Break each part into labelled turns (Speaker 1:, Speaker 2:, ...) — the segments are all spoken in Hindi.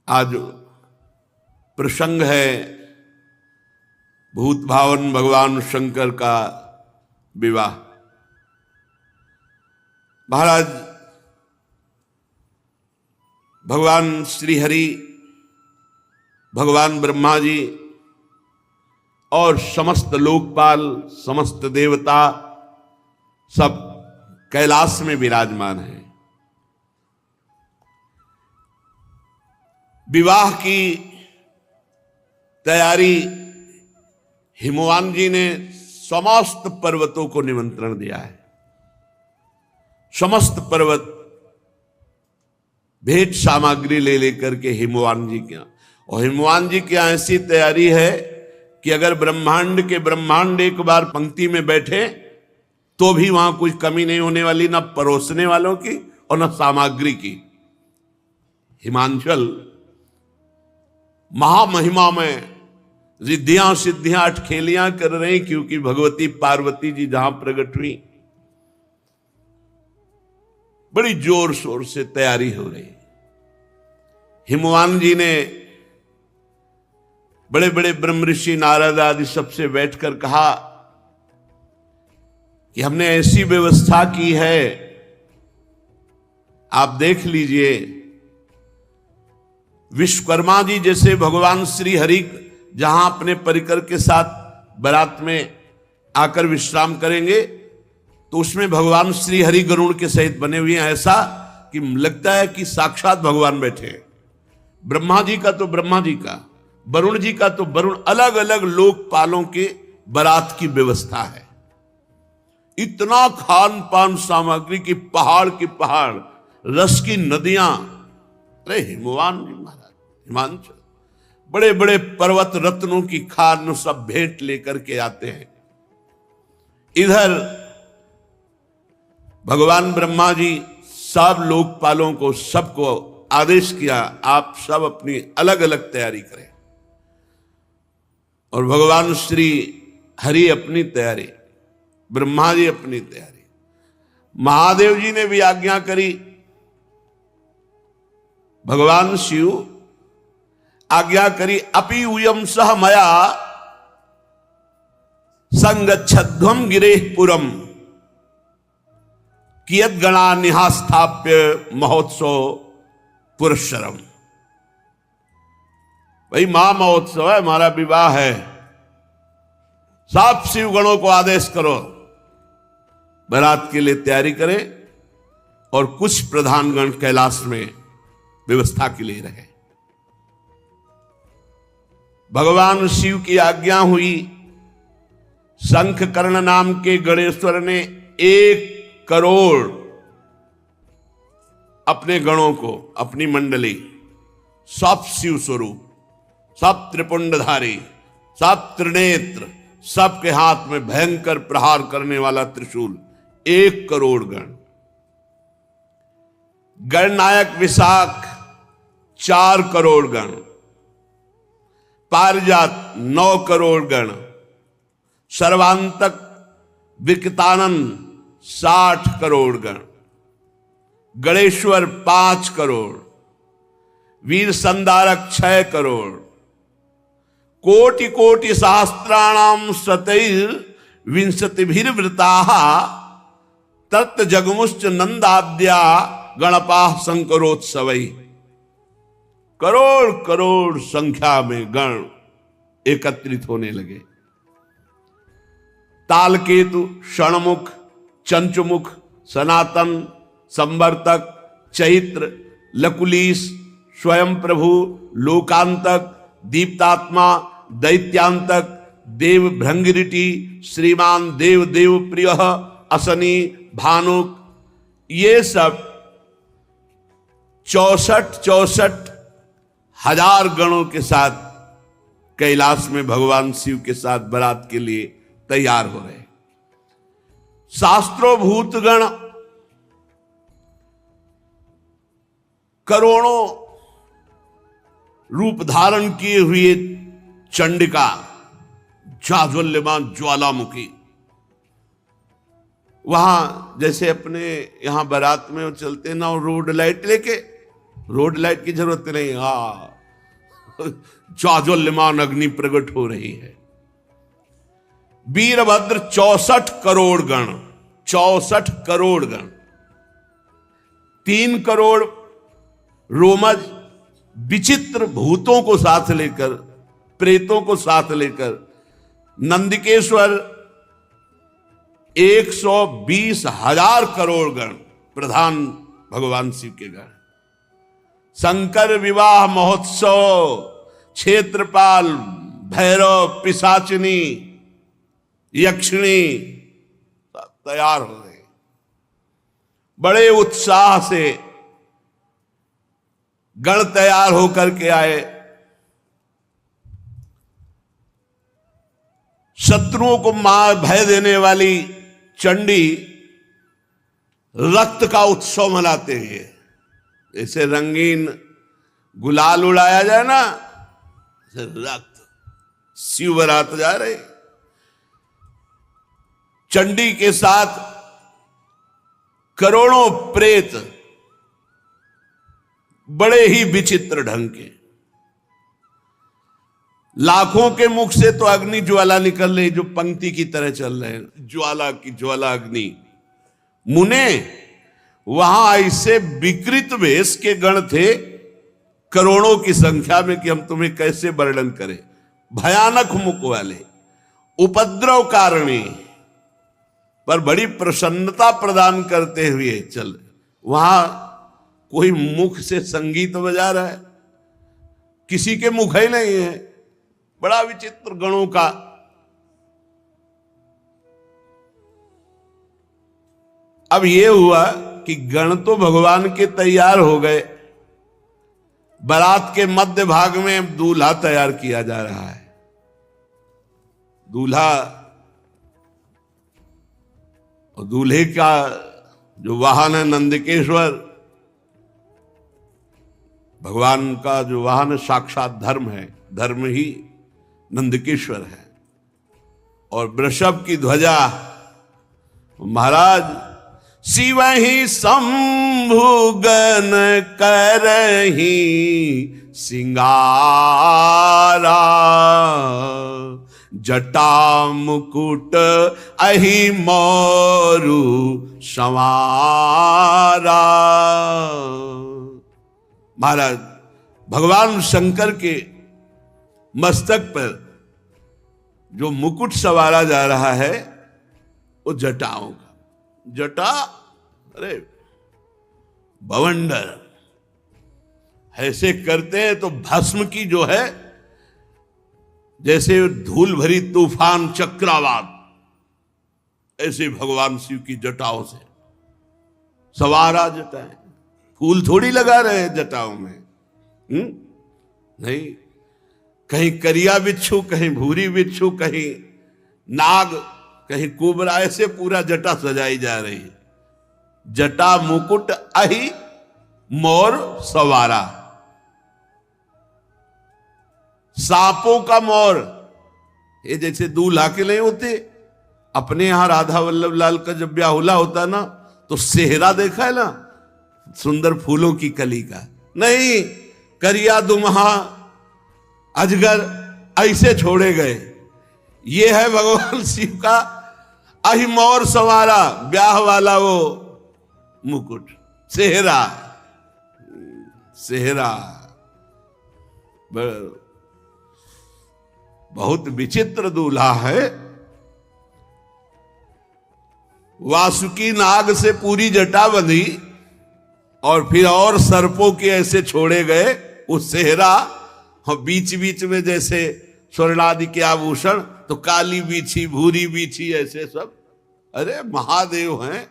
Speaker 1: आज प्रसंग है भूत भावन भगवान शंकर का विवाह। महाराज भगवान श्री हरि, भगवान ब्रह्मा जी और समस्त लोकपाल, समस्त देवता सब कैलाश में विराजमान हैं। विवाह की तैयारी हिमवान जी ने समस्त पर्वतों को निमंत्रण दिया है। समस्त पर्वत भेंट सामग्री ले लेकर के हिमवान जी के यहाँ, और हिमवान जी के यहाँ ऐसी तैयारी है कि अगर ब्रह्मांड के ब्रह्मांड एक बार पंक्ति में बैठे तो भी वहां कोई कमी नहीं होने वाली, ना परोसने वालों की और ना सामग्री की। हिमांचल महामहिमा में रिद्धियां सिद्धियां अटखेलियां कर रहे, क्योंकि भगवती पार्वती जी जहां प्रकट हुई बड़ी जोर शोर से तैयारी हो रही। हिमवान जी ने बड़े बड़े ब्रह्म ऋषि नारद आदि सबसे बैठकर कहा कि हमने ऐसी व्यवस्था की है, आप देख लीजिए। विश्वकर्मा जी जैसे भगवान श्री हरि जहां अपने परिकर के साथ बारात में आकर विश्राम करेंगे तो उसमें भगवान श्री हरि गरुड़ के सहित बने हुए हैं, ऐसा कि लगता है कि साक्षात भगवान बैठे हैं। ब्रह्मा जी का तो ब्रह्मा जी का, वरुण जी का तो वरुण, अलग अलग लोकपालों के बारात की व्यवस्था है। इतना खान पान सामग्री की पहाड़ की पहाड़, रस की नदियां। अरे हिमवान जी महाराज, हिमांचल बड़े बड़े पर्वत रत्नों की खान सब भेंट लेकर के आते हैं। इधर भगवान ब्रह्मा जी सब लोकपालों को सबको आदेश किया, आप सब अपनी अलग अलग तैयारी करें। और भगवान श्री हरि अपनी तैयारी, ब्रह्मा जी अपनी तैयारी, महादेव जी ने भी आज्ञा करी। भगवान शिव आज्ञा करी, अपि उयम सह मया संगच्छध्वम गिरेह पुरम कियत गणा निहास्थाप्य महोत्सव पुरस्सरम। भाई महा महोत्सव है, हमारा विवाह है, सब शिव गणों को आदेश करो बारात के लिए तैयारी करें, और कुछ प्रधान गण कैलाश में व्यवस्था के लिए रहे। भगवान शिव की आज्ञा हुई। शंख कर्ण नाम के गणेश्वर ने 1 करोड़ अपने गणों को, अपनी मंडली, सब शिव स्वरूप, सब त्रिपुंडधारी, सब त्रिनेत्र, सबके हाथ में भयंकर प्रहार करने वाला त्रिशूल, 1 करोड़ गण। गणनायक विशाख 4 करोड़ गण, पारिजात 9 करोड़ गण, सर्वांतक विकतानंद 60 करोड़ गण, गणेश्वर 5 करोड़, वीर संधारक 6 करोड़, कोटि कोटि सहस्त्राणाम शतैर विंशतिभिर्वृताः तत् जगमुश्च नंदाद्या गणपाः शंकरोत्सवै। करोड़ करोड़ संख्या में गण एकत्रित होने लगे। तालकेतु, षणमुख, चंचुमुख, सनातन, संवर्तक, चैत्र, लकुलीश, स्वयं प्रभु, लोकांतक, दीप्तात्मा, दैत्यांतक, देव भृंगिरिटी, श्रीमान देव देव प्रिय, असनी, भानुक, ये सब 64 हजार गणों के साथ कैलाश में भगवान शिव के साथ बारात के लिए तैयार हो रहे। शास्त्रों भूतगण करोड़ों रूप धारण किए हुए चंडिका, जाज्वल्यमान ज्वालामुखी, वहां जैसे अपने यहां बारात में चलते ना रोड लाइट लेके, रोड लाइट की जरूरत नहीं, हाँ ज्वाज्वल्यमान अग्नि प्रकट हो रही है। वीरभद्र 64 करोड़ गण, 64 करोड़ गण, 3 करोड़ रोमज विचित्र भूतों को साथ लेकर, प्रेतों को साथ लेकर, नंदिकेश्वर 120,000 करोड़ गण, प्रधान भगवान शिव के गण। शंकर विवाह महोत्सव, क्षेत्रपाल, भैरव, पिशाचिनी, यक्षिणी तैयार हो गए। बड़े उत्साह से गण तैयार होकर के आए। शत्रुओं को मार भय देने वाली चंडी रक्त का उत्सव मनाते हैं। जैसे रंगीन गुलाल उड़ाया जाए ना, रक्त शिव बरात जा रहे। चंडी के साथ करोड़ों प्रेत बड़े ही विचित्र ढंग के। लाखों के मुख से तो अग्नि ज्वाला निकल रही, जो पंक्ति की तरह चल रहे हैं, ज्वाला की ज्वाला अग्नि। मुने वहां ऐसे विकृत वेश के गण थे करोड़ों की संख्या में कि हम तुम्हें कैसे वर्णन करें। भयानक मुख वाले, उपद्रव कारणी, पर बड़ी प्रसन्नता प्रदान करते हुए चल। वहां कोई मुख से संगीत बजा रहा है, किसी के मुख ही नहीं है। बड़ा विचित्र गणों का। अब यह हुआ कि गण तो भगवान के तैयार हो गए। बारात के मध्य भाग में दूल्हा तैयार किया जा रहा है। दूल्हा और दूल्हे का जो वाहन है नंदिकेश्वर, भगवान का जो वाहन साक्षात धर्म है, धर्म ही नंदिकेश्वर है। और वृषभ की ध्वजा महाराज शिव ही शंभु गण करही सिंगारा, जटा मुकुट अहि मोरु संवारा। महाराज भगवान शंकर के मस्तक पर जो मुकुट सवारा जा रहा है वो जटाओं का। जटा अरे बवंडर ऐसे करते हैं तो भस्म की जो है, जैसे धूल भरी तूफान चक्रवात, ऐसे भगवान शिव की जटाओं से सवारा जटाएं। फूल थोड़ी लगा रहे हैं जटाओं में, नहीं। कहीं करिया बिच्छू, कहीं भूरी बिच्छू, कहीं नाग, कहीं कुबरा, ऐसे पूरा जटा सजाई जा रही है। जटा मुकुट अहि मोर सवारा। सांपों का मोर, ये जैसे दूल्हा के नहीं होते। अपने यहां राधा वल्लभ लाल का जब ब्याहुला होता ना, तो सेहरा देखा है ना, सुंदर फूलों की कली का। नहीं, करिया दुम्हा अजगर ऐसे छोड़े गए। ये है भगवान शिव का अहि मोर सवारा, ब्याह वाला वो मुकुट, सेहरा। सेहरा बहुत विचित्र दूल्हा है। वासुकी नाग से पूरी जटा बंधी और फिर और सर्पों के ऐसे छोड़े गए। उस सेहरा और बीच बीच में जैसे स्वर्णादि के आभूषण, तो काली बीछी, भूरी बीछी, ऐसे सब। अरे महादेव हैं।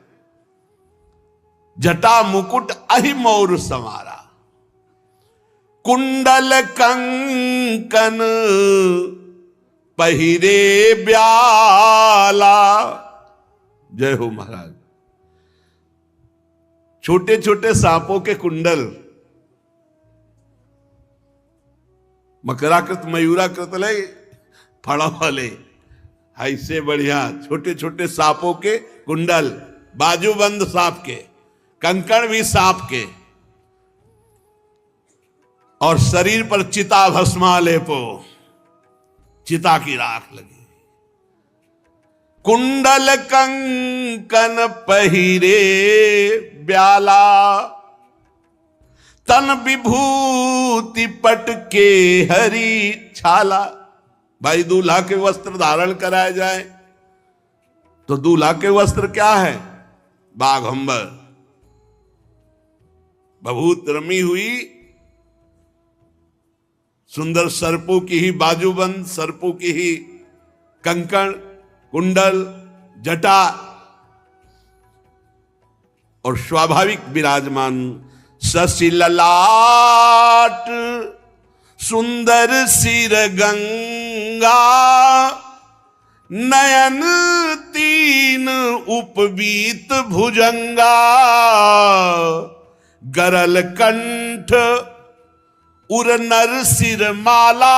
Speaker 1: जटा मुकुट अहि मोर समारा, कुंडल कंकन पहिरे ब्याला। जय हो महाराज। छोटे छोटे सांपों के कुंडल, मकराकृत मयूराकृत ले फड़ा वाले, ऐसे बढ़िया छोटे छोटे सांपों के कुंडल, बाजूबंद सांप के, कंकण भी सांप के। और शरीर पर चिता भस्मा लेपो, चिता की राख लगी। कुंडल कंकन पहिरे ब्याला, तन विभूति पट के हरी छाला। भाई दूल्हा के वस्त्र धारण कराए जाए तो दूल्हा के वस्त्र क्या है? बाघंबर, बहुत रमी हुई सुंदर सर्पों की ही बाजूबंद, सर्पों की ही कंकण, कुंडल, जटा और स्वाभाविक विराजमान शशि ललाट, सुंदर सिर गंगा, नयन तीन उपवीत भुजंगा, गरल कंठ उर नर सिर माला।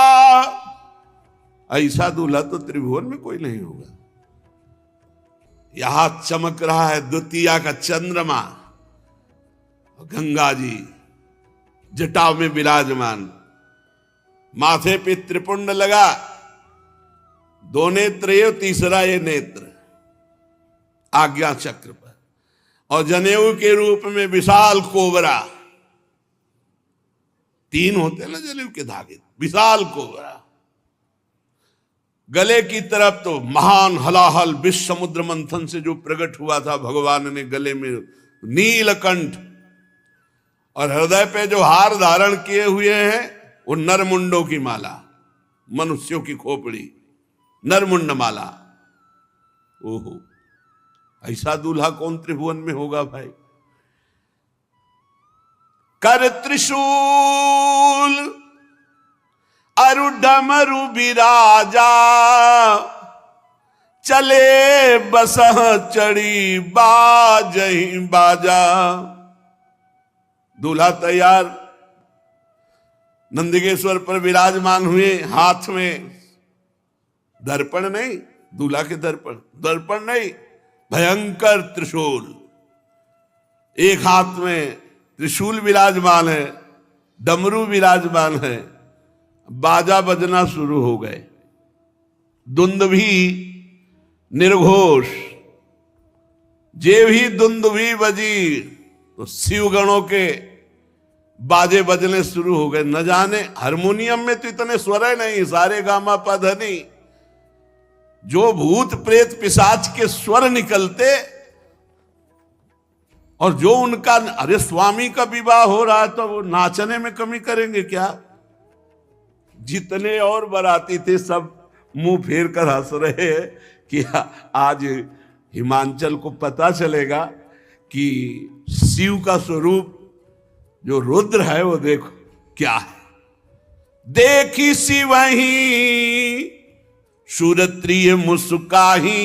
Speaker 1: ऐसा दूल्हा तो त्रिभुवन में कोई नहीं होगा। यहां चमक रहा है द्वितीया का चंद्रमा, गंगा जी जटाव में विराजमान, माथे पे त्रिपुंड लगा, दो नेत्र ये, तीसरा ये नेत्र आज्ञा चक्र पर, और जनेऊ के रूप में विशाल कोबरा, तीन होते हैं ना जनेऊ के धागे, विशाल कोबरा। गले की तरफ तो महान हलाहल विश्व समुद्र मंथन से जो प्रकट हुआ था भगवान ने, गले में नीलकंठ, और हृदय पे जो हार धारण किए हुए हैं वो नरमुंडों की माला, मनुष्यों की खोपड़ी, नरमुंड माला। ओहो, ऐसा दूल्हा कौन त्रिभुवन में होगा भाई? कर त्रिशूल अरु डमरु बिराजा, चले बसह चढ़ी बाजही बाजा। दूल्हा तैयार नंदिकेश्वर पर विराजमान हुए, हाथ में दर्पण नहीं, दूल्हा के दर्पण नहीं, भयंकर त्रिशूल, एक हाथ में त्रिशूल विराजमान है, डमरू विराजमान है, बाजा बजना शुरू हो गए, दुंदुभी निर्घोष, जे भी दुंदुभी बजी तो शिवगणों के बाजे बजने शुरू हो गए। न जाने हारमोनियम में तो इतने स्वर है नहीं, सारे गामा पधनी, जो भूत प्रेत पिशाच के स्वर निकलते, और जो उनका, अरे स्वामी का विवाह हो रहा है तो वो नाचने में कमी करेंगे क्या? जितने और बाराती थे सब मुंह फेर कर हंस रहे हैं कि आज हिमांचल को पता चलेगा कि शिव का स्वरूप जो रुद्र है वो देखो क्या है। देखी शिवही सुरत्रिय मुस्काही,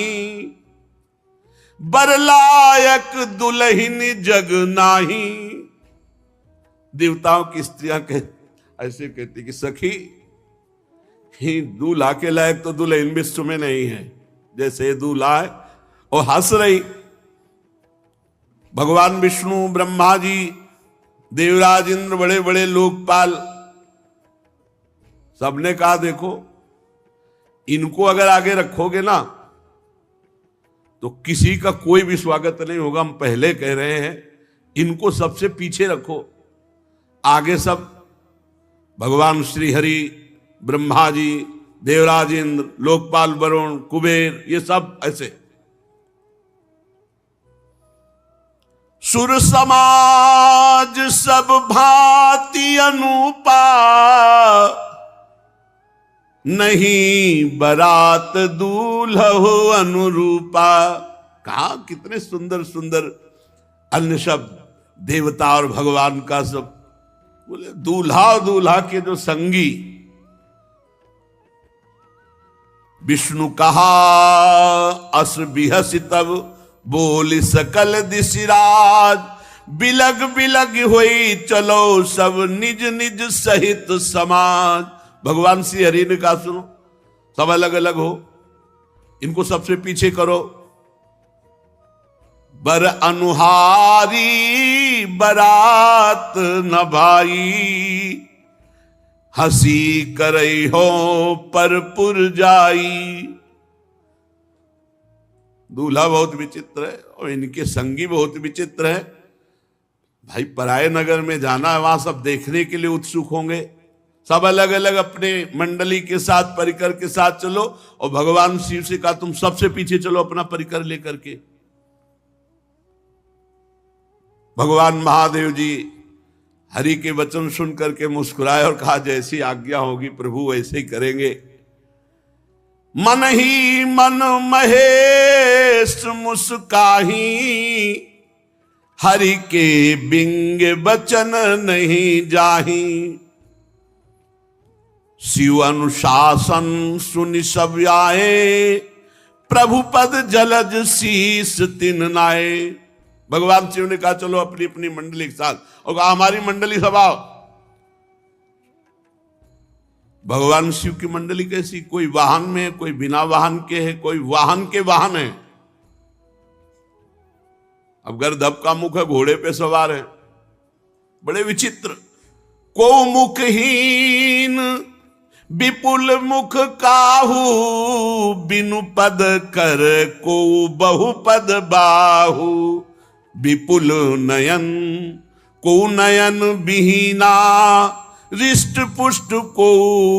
Speaker 1: बरलायक दुल्हिन जग नाही। देवताओं की स्त्रियां ऐसे कहती कि सखी, ही दूल्हा के लायक तो दुल्हन विश्व में नहीं है, जैसे दूल्हा है। और हंस रही। भगवान विष्णु, ब्रह्मा जी, देवराज इंद्र, बड़े बड़े लोकपाल, सबने कहा देखो इनको अगर आगे रखोगे ना तो किसी का कोई भी स्वागत नहीं होगा। हम पहले कह रहे हैं इनको सबसे पीछे रखो, आगे सब भगवान श्री हरि, ब्रह्मा जी, देवराज इंद्र, लोकपाल वरुण, कुबेर, ये सब ऐसे। सुर समाज सब भांति अनुपा, नहीं बरात दूल्हो अनुरूपा। कहा कितने सुंदर सुंदर अन्य शब्द, देवता और भगवान का सब। बोले दूल्हा और दूल्हा के जो संगी, विष्णु कहा अस बिहसी तब बोली सकल दिशिराज, बिलग बिलग होई चलो सब निज निज सहित समाज। भगवान श्री हरि ने कहा सुनो, सब अलग अलग हो, इनको सबसे पीछे करो। बर अनुहारी बरात न भाई, हंसी करई हो परपुर जाई। दूल्हा बहुत विचित्र है और इनके संगी बहुत विचित्र है। भाई पराये नगर में जाना है, वहां सब देखने के लिए उत्सुक होंगे, सब अलग अलग अपने मंडली के साथ परिकर के साथ चलो, और भगवान शिव से कहा तुम सबसे पीछे चलो अपना परिकर लेकर के। भगवान महादेव जी हरि के वचन सुन करके मुस्कुराए और कहा जैसी आज्ञा होगी प्रभु वैसे ही करेंगे। मन ही मन महेश मुस्काही, हरि के बिंग बचन नहीं जाही। शिव अनुशासन सुनि सब आए, प्रभु पद जलज शीस तिन नाए। भगवान शिव ने कहा चलो अपनी अपनी मंडली के साथ, और कहा हमारी मंडली सब आओ। भगवान शिव की मंडली कैसी, कोई वाहन में है, कोई बिना वाहन के है, कोई वाहन के वाहन है। अब गर्दभ का मुख है, घोड़े पे सवार है, बड़े विचित्र। को मुखहीन विपुल मुख काहू, बिनु पद कर को बहुपद बाहू। विपुल नयन को नयन विहीना, रिष्ट पुष्ट को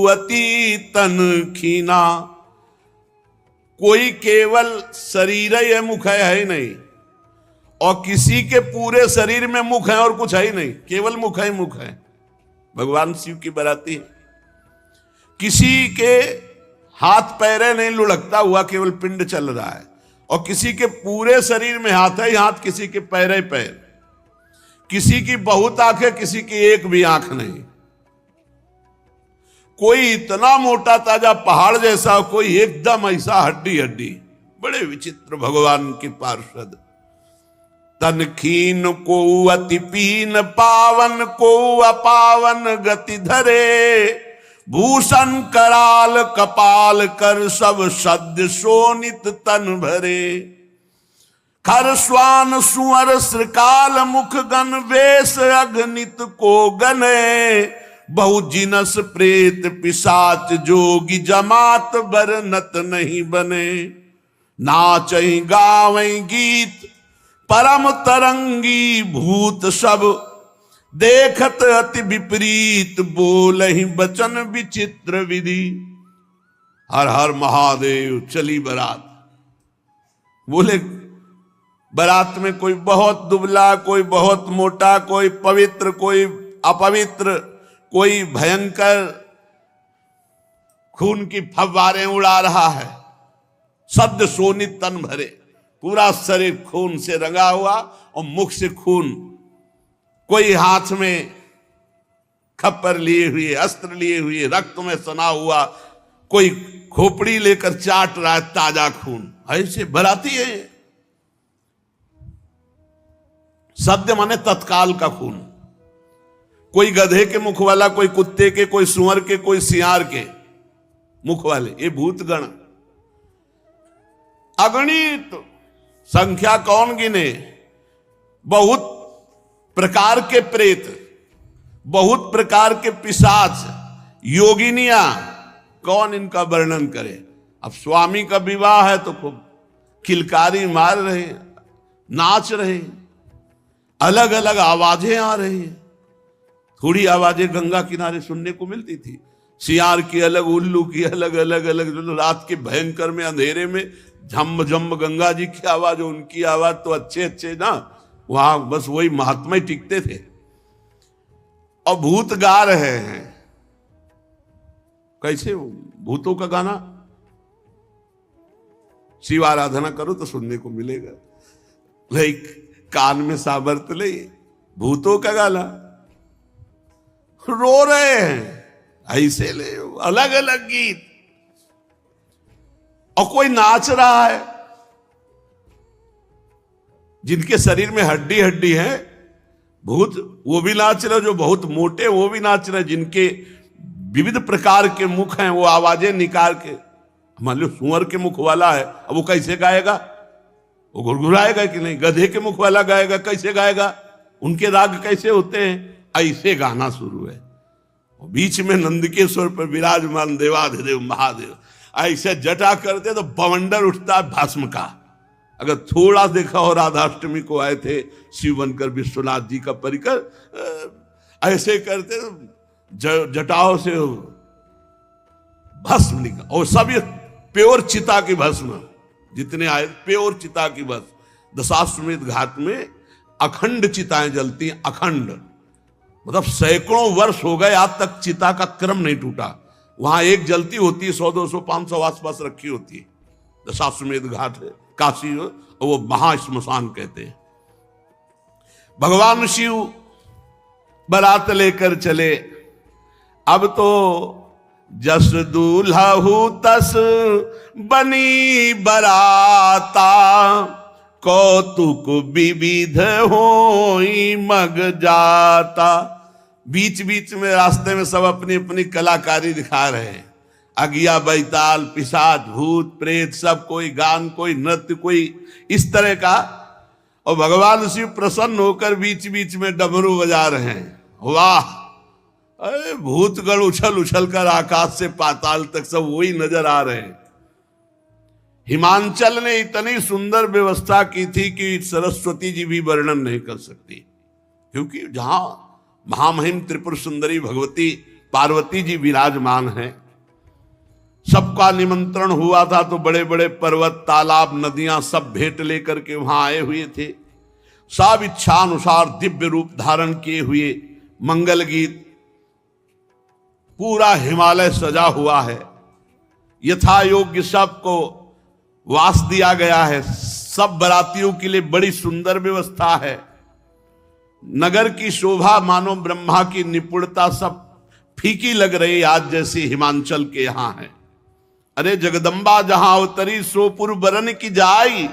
Speaker 1: अति तन खीना। कोई केवल शरीर है मुख है ही नहीं, और किसी के पूरे शरीर में मुख है और कुछ है ही नहीं, केवल मुख है मुख है। भगवान शिव की बराती है। किसी के हाथ पैरे नहीं लुढ़कता हुआ, केवल पिंड चल रहा है, और किसी के पूरे शरीर में हाथ है हाथ, किसी के पैर ही पैर। किसी की बहुत आंखें, किसी की एक भी आंख नहीं। कोई इतना मोटा ताजा पहाड़ जैसा, कोई एकदम ऐसा हड्डी हड्डी। बड़े विचित्र भगवान के पार्षद। तन खीन को अति पीन, पावन को अपावन गति धरे। भूषण कराल कपाल कर, सब सद्य शोणित तन भरे। खर स्वान सुअर श्रृकाल मुख गण, वेश अगणित को गने। बहु जिनस प्रेत पिशाच जोगी, जमात बरनत नहीं बने। नाचई गावई गीत परम तरंगी, भूत सब देखत अति विपरीत। बोलहि बचन विचित्र विधि। हर हर महादेव चली बारात। बोले बारात में कोई बहुत दुबला, कोई बहुत मोटा, कोई पवित्र, कोई अपवित्र, कोई भयंकर खून की फव्वारें उड़ा रहा है। सद्य शोणित तन भरे, पूरा शरीर खून से रंगा हुआ और मुख से खून। कोई हाथ में खप्पर लिए हुए, अस्त्र लिए हुए, रक्त में सना हुआ, कोई खोपड़ी लेकर चाट रहा है ताजा खून। ऐसे बराती है। सद्य माने तत्काल का खून। कोई गधे के मुख वाला, कोई कुत्ते के, कोई सुअर के, कोई सियार के मुख वाले, ये भूतगण अगणित। संख्या कौन गिने। बहुत प्रकार के प्रेत, बहुत प्रकार के पिशाच, योगिनियां, कौन इनका वर्णन करे। अब स्वामी का विवाह है तो खूब किलकारी मार रहे, नाच रहे, अलग अलग आवाजें आ रही हैं। थोड़ी आवाजें गंगा किनारे सुनने को मिलती थी, सियार की अलग, उल्लू की अलग, अलग अलग। रात के भयंकर में अंधेरे में झम झम गंगा जी की आवाज, उनकी आवाज तो अच्छे अच्छे ना, वहां बस वही महात्मा ही टिकते थे। और भूत गा रहे हैं। कैसे भूतों का गाना। शिव आराधना करो तो सुनने को मिलेगा। लाइक कान में साबर्त ले, भूतों का गाना। रो रहे हैं ऐसे ले, अलग अलग गीत। और कोई नाच रहा है। जिनके शरीर में हड्डी हड्डी है भूत, वो भी नाच रहे। जो बहुत मोटे वो भी नाच रहे। जिनके विविध प्रकार के मुख हैं, वो आवाजें निकाल के। मान लो सुअर के मुख वाला है, अब वो कैसे गाएगा। वो घुरघुराएगा कि नहीं। गधे के मुख वाला गाएगा, कैसे गाएगा। उनके राग कैसे होते हैं। ऐसे गाना शुरू है। बीच में नंदकेश्वर पर विराजमान देवाधिदेव महादेव ऐसे जटा करते तो बवंडर उठता भस्म का। अगर थोड़ा देखा हो, राधाष्टमी को आए थे शिव बनकर विश्वनाथ जी का परिकर ऐसे करते जटाओं से भस्म निकल, और सब ये प्योर चिता की भस्म, जितने आए प्योर चिता की भस्म। दशाश्वमेध घाट में अखंड चिताएं जलती हैं, अखंड, मतलब सैकड़ों वर्ष हो गए आज तक चिता का क्रम नहीं टूटा। वहां एक जलती होती है, 100, 200, 500 आसपास रखी होती है। दशाश्वमेध घाट है काशी, और वो महाश्मशान कहते हैं। भगवान शिव बारात लेकर चले। अब तो जस दूल्हा हूं तस बनी बराता, कौतुक विविध होई मग जाता। बीच बीच में रास्ते में सब अपनी अपनी कलाकारी दिखा रहे हैं। अगिया, बैताल, पिशाच, भूत, प्रेत, सब, कोई गान, कोई नृत्य, कोई इस तरह का। और भगवान शिव प्रसन्न होकर बीच बीच में डमरू बजा रहे हैं। वाह! अरे भूतगण उछल उछल कर आकाश से पाताल तक सब वही नजर आ रहे हैं। हिमांचल ने इतनी सुंदर व्यवस्था की थी कि सरस्वती जी भी वर्णन नहीं कर सकती, क्योंकि जहां महामहिम त्रिपुर सुंदरी भगवती पार्वती जी विराजमान हैं, सबका निमंत्रण हुआ था तो बड़े बड़े पर्वत, तालाब, नदियां सब भेंट लेकर के वहां आए हुए थे। सब इच्छा अनुसार दिव्य रूप धारण किए हुए, मंगल गीत, पूरा हिमालय सजा हुआ है। यथा योग्य सबको वास दिया गया है। सब बरातियों के लिए बड़ी सुंदर व्यवस्था है। नगर की शोभा मानो ब्रह्मा की निपुणता सब फीकी लग रही आज जैसी हिमांचल के यहां है। अरे जगदम्बा जहां अवतरी सोपुर बरन की जाई,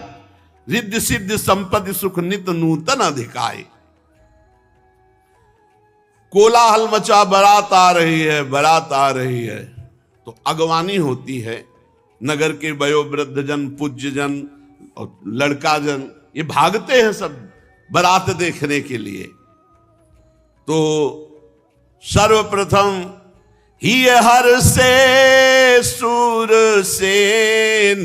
Speaker 1: रिद्धि सिद्धि संपत्ति सुख नित नूतन अधिकाई। कोलाहल मचा, बारात आ रही है, बारात आ रही है, तो अगवानी होती है। नगर के वयोवृद्ध जन, पूज्य जन और लड़का जन ये भागते हैं सब बारात देखने के लिए। तो सर्वप्रथम ही हर से सूर सेन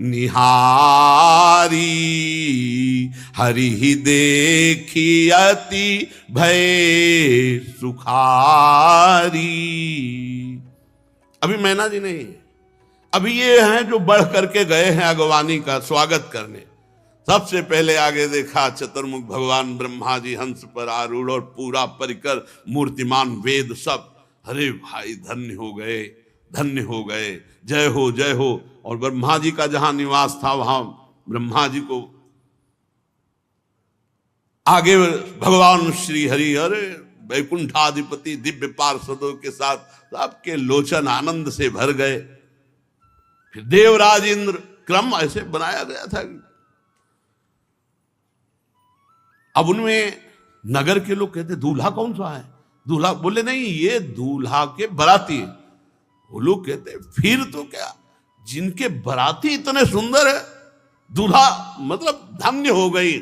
Speaker 1: निहारी, हरि ही देखी अति भय सुखारी। अभी मैना जी नहीं, अभी ये हैं जो बढ़ करके गए हैं अगवानी का स्वागत करने। सबसे पहले आगे देखा चतुर्मुख भगवान ब्रह्मा जी हंस पर आरूढ़ और पूरा परिकर मूर्तिमान वेद सब। अरे भाई धन्य हो गए, धन्य हो गए, जय हो जय हो। और ब्रह्मा जी का जहां निवास था वहां ब्रह्मा जी को आगे भगवान श्री हरि, अरे वैकुंठाधिपति दिव्य पार्षदों के साथ सबके लोचन आनंद से भर गए। फिर देवराज इंद्र, क्रम ऐसे बनाया गया था। अब उनमें नगर के लोग कहते दूल्हा कौन सा है? दूल्हा बोले नहीं, ये दूल्हा के बराती है। वो लोग कहते फिर तो क्या, जिनके बराती इतने सुंदर है, दूल्हा मतलब धन्य हो गई,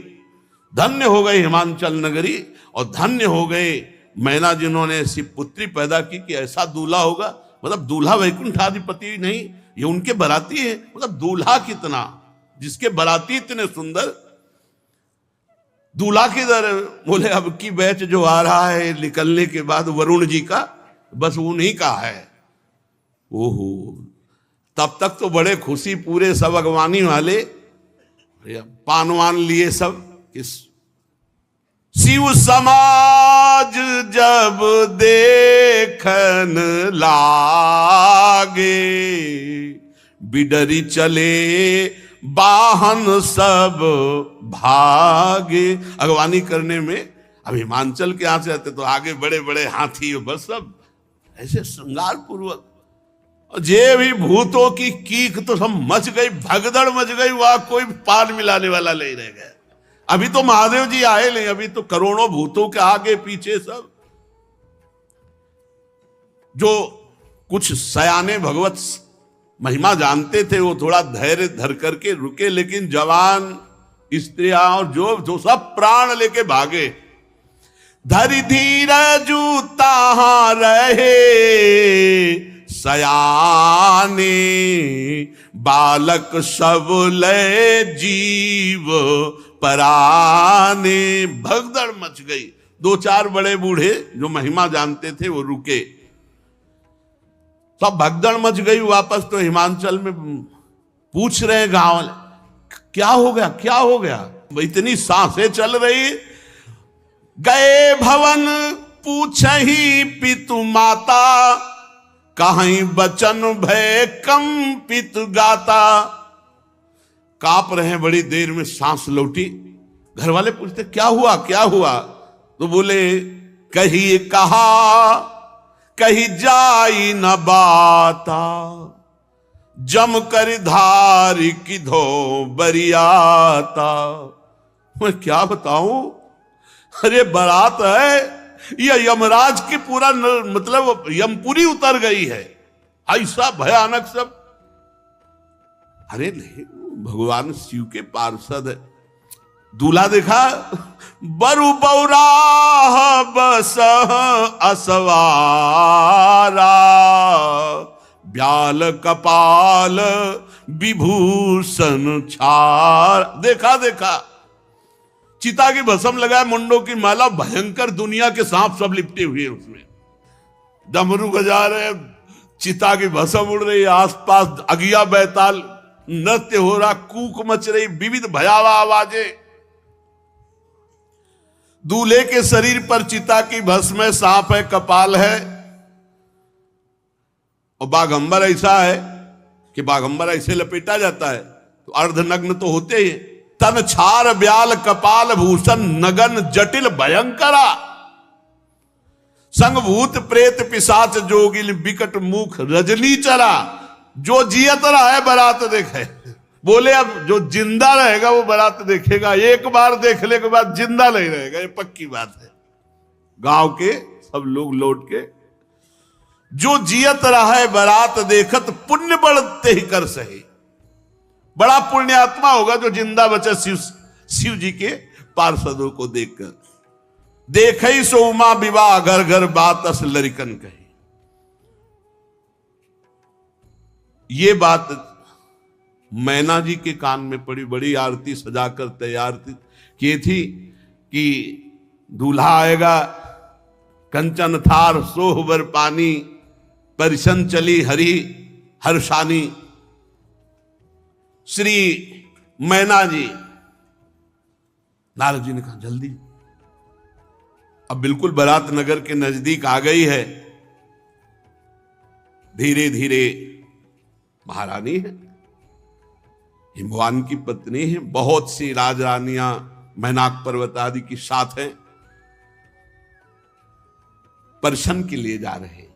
Speaker 1: धन्य हो गई हिमांचल नगरी, और धन्य हो गए मैना जिन्होंने ऐसी पुत्री पैदा की कि ऐसा दूल्हा होगा। मतलब दूल्हा वैकुंठाधिपति नहीं, ये उनके बराती है। मतलब दूल्हा कितना, जिसके बराती इतने सुंदर। दूल्हा किधर? बोले अब की बैच जो आ रहा है निकलने के बाद वरुण जी का, बस उन्हीं का है। ओहो, तब तक तो बड़े खुशी, पूरे सब अगवानी वाले पानवान लिए सब। किस शिव समाज जब देखन लागे, बिडरी चले वाहन सब भागे। अगवानी करने में अब हिमांचल के यहां से आते तो आगे बड़े बड़े हाथी, बस सब ऐसे श्रृंगार पूर्वक। जे भी भूतों की कीक तो सब मच गई, भगदड़ मच गई, वहां कोई पार मिलाने वाला नहीं रह गया। अभी तो महादेव जी आए नहीं, अभी तो करोड़ों भूतों के आगे पीछे सब। जो कुछ सयाने भगवत महिमा जानते थे वो थोड़ा धैर्य धर करके रुके, लेकिन जवान, स्त्रियां और जो सब प्राण लेके भागे। धरि धीरजु ताहां रहे सयाने, बालक सब ले जीव पराने। भगदड़ मच गई। दो चार बड़े बूढ़े जो महिमा जानते थे वो रुके, सब भगदड़ मच गई। वापस तो हिमांचल में पूछ रहे गांव वाले, क्या हो गया, क्या हो गया? इतनी सांसें चल रही। गए भवन पूछहि पितु माता, कहीं बचन भय कंपित गाता। कांप रहे हैं, बड़ी देर में सांस लौटी। घर वाले पूछते क्या हुआ, क्या हुआ? तो बोले कही कहा कही जाई न बाता, जम कर धार किधो बरियाता। मैं क्या बताऊं, अरे बारात है, यह यमराज की पूरा मतलब यमपुरी उतर गई है, ऐसा भयानक सब। अरे नहीं, भगवान शिव के पार्षद है। दूल्हा देखा, बरु बौराह बस असवारा, ब्याल कपाल विभूषण छार। देखा देखा, चिता की भस्म लगाए, मुंडों की माला, भयंकर दुनिया के सांप सब लिपटे हुए उसमें। डमरू बजा रहे, चिता की भस्म उड़ रही, आसपास अगिया बैताल नृत्य हो रहा, कूक मच रही, विविध भयावह आवाजें। दूल्हे के शरीर पर चिता की भस्म है, सांप है, कपाल है, और बाघंबर ऐसा है कि बाघंबर ऐसे लपेटा जाता है तो अर्धनग्न तो होते ही। तन छार ब्याल कपाल भूषण नगन जटिल भयंकरा, संग भूत प्रेत पिशाच जोगिल विकट मुख रजनी चरा। जो जियत रहा है बारात देखे। बोले अब जो जिंदा रहेगा वो बारात देखेगा, एक बार देखने के बाद जिंदा नहीं रहेगा, ये पक्की बात है। गांव के सब लोग लौट के, जो जियत रहा है बारात देखत, पुण्य बढ़ते ही कर सही। बड़ा पुण्यात्मा होगा जो जिंदा बचा शिव जी के पार्षदों को देखकर। देखई सो उमा विवाह घर घर बात अस लरिकन कही। ये बात मैना जी के कान में पड़ी। बड़ी आरती सजाकर तैयार की थी कि दूल्हा आएगा, कंचन थार सोहबर पानी, परिशन चली हरि हर्षानी। श्री मैना जी, नारद जी ने कहा जल्दी, अब बिल्कुल बारात नगर के नजदीक आ गई है। धीरे धीरे, महारानी है, हिमवान की पत्नी है, बहुत सी राजरानियां मैनाक पर्वत आदि की साथ हैं, दर्शन के लिए जा रहे हैं।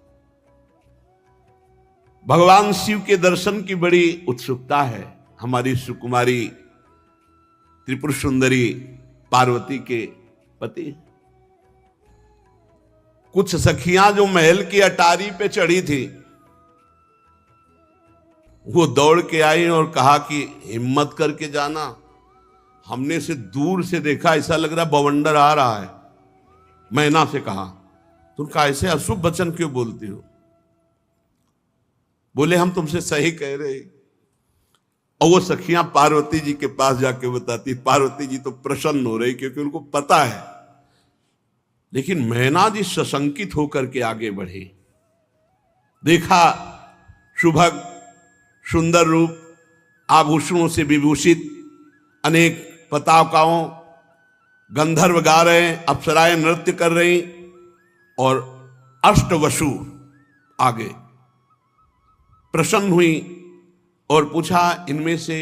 Speaker 1: भगवान शिव के दर्शन की बड़ी उत्सुकता है हमारी सुकुमारी त्रिपुर सुंदरी पार्वती के पति। कुछ सखियां जो महल की अटारी पे चढ़ी थी, वो दौड़ के आई और कहा कि हिम्मत करके जाना, हमने से दूर से देखा, ऐसा लग रहा बवंडर आ रहा है। मैना से कहा, तुम कहा ऐसे अशुभ वचन क्यों बोलती हो? बोले हम तुमसे सही कह रहे। और वो सखियां पार्वती जी के पास जाके बताती, पार्वती जी तो प्रसन्न हो रही क्योंकि उनको पता है। लेकिन मैना जी सशंकित होकर के आगे बढ़े। देखा सुभग सुंदर रूप, आभूषणों से विभूषित, अनेक पताकाओं, गंधर्व गा रहे हैं, अप्सराएं नृत्य कर रही, और अष्टवसु आगे। प्रसन्न हुई और पूछा इनमें से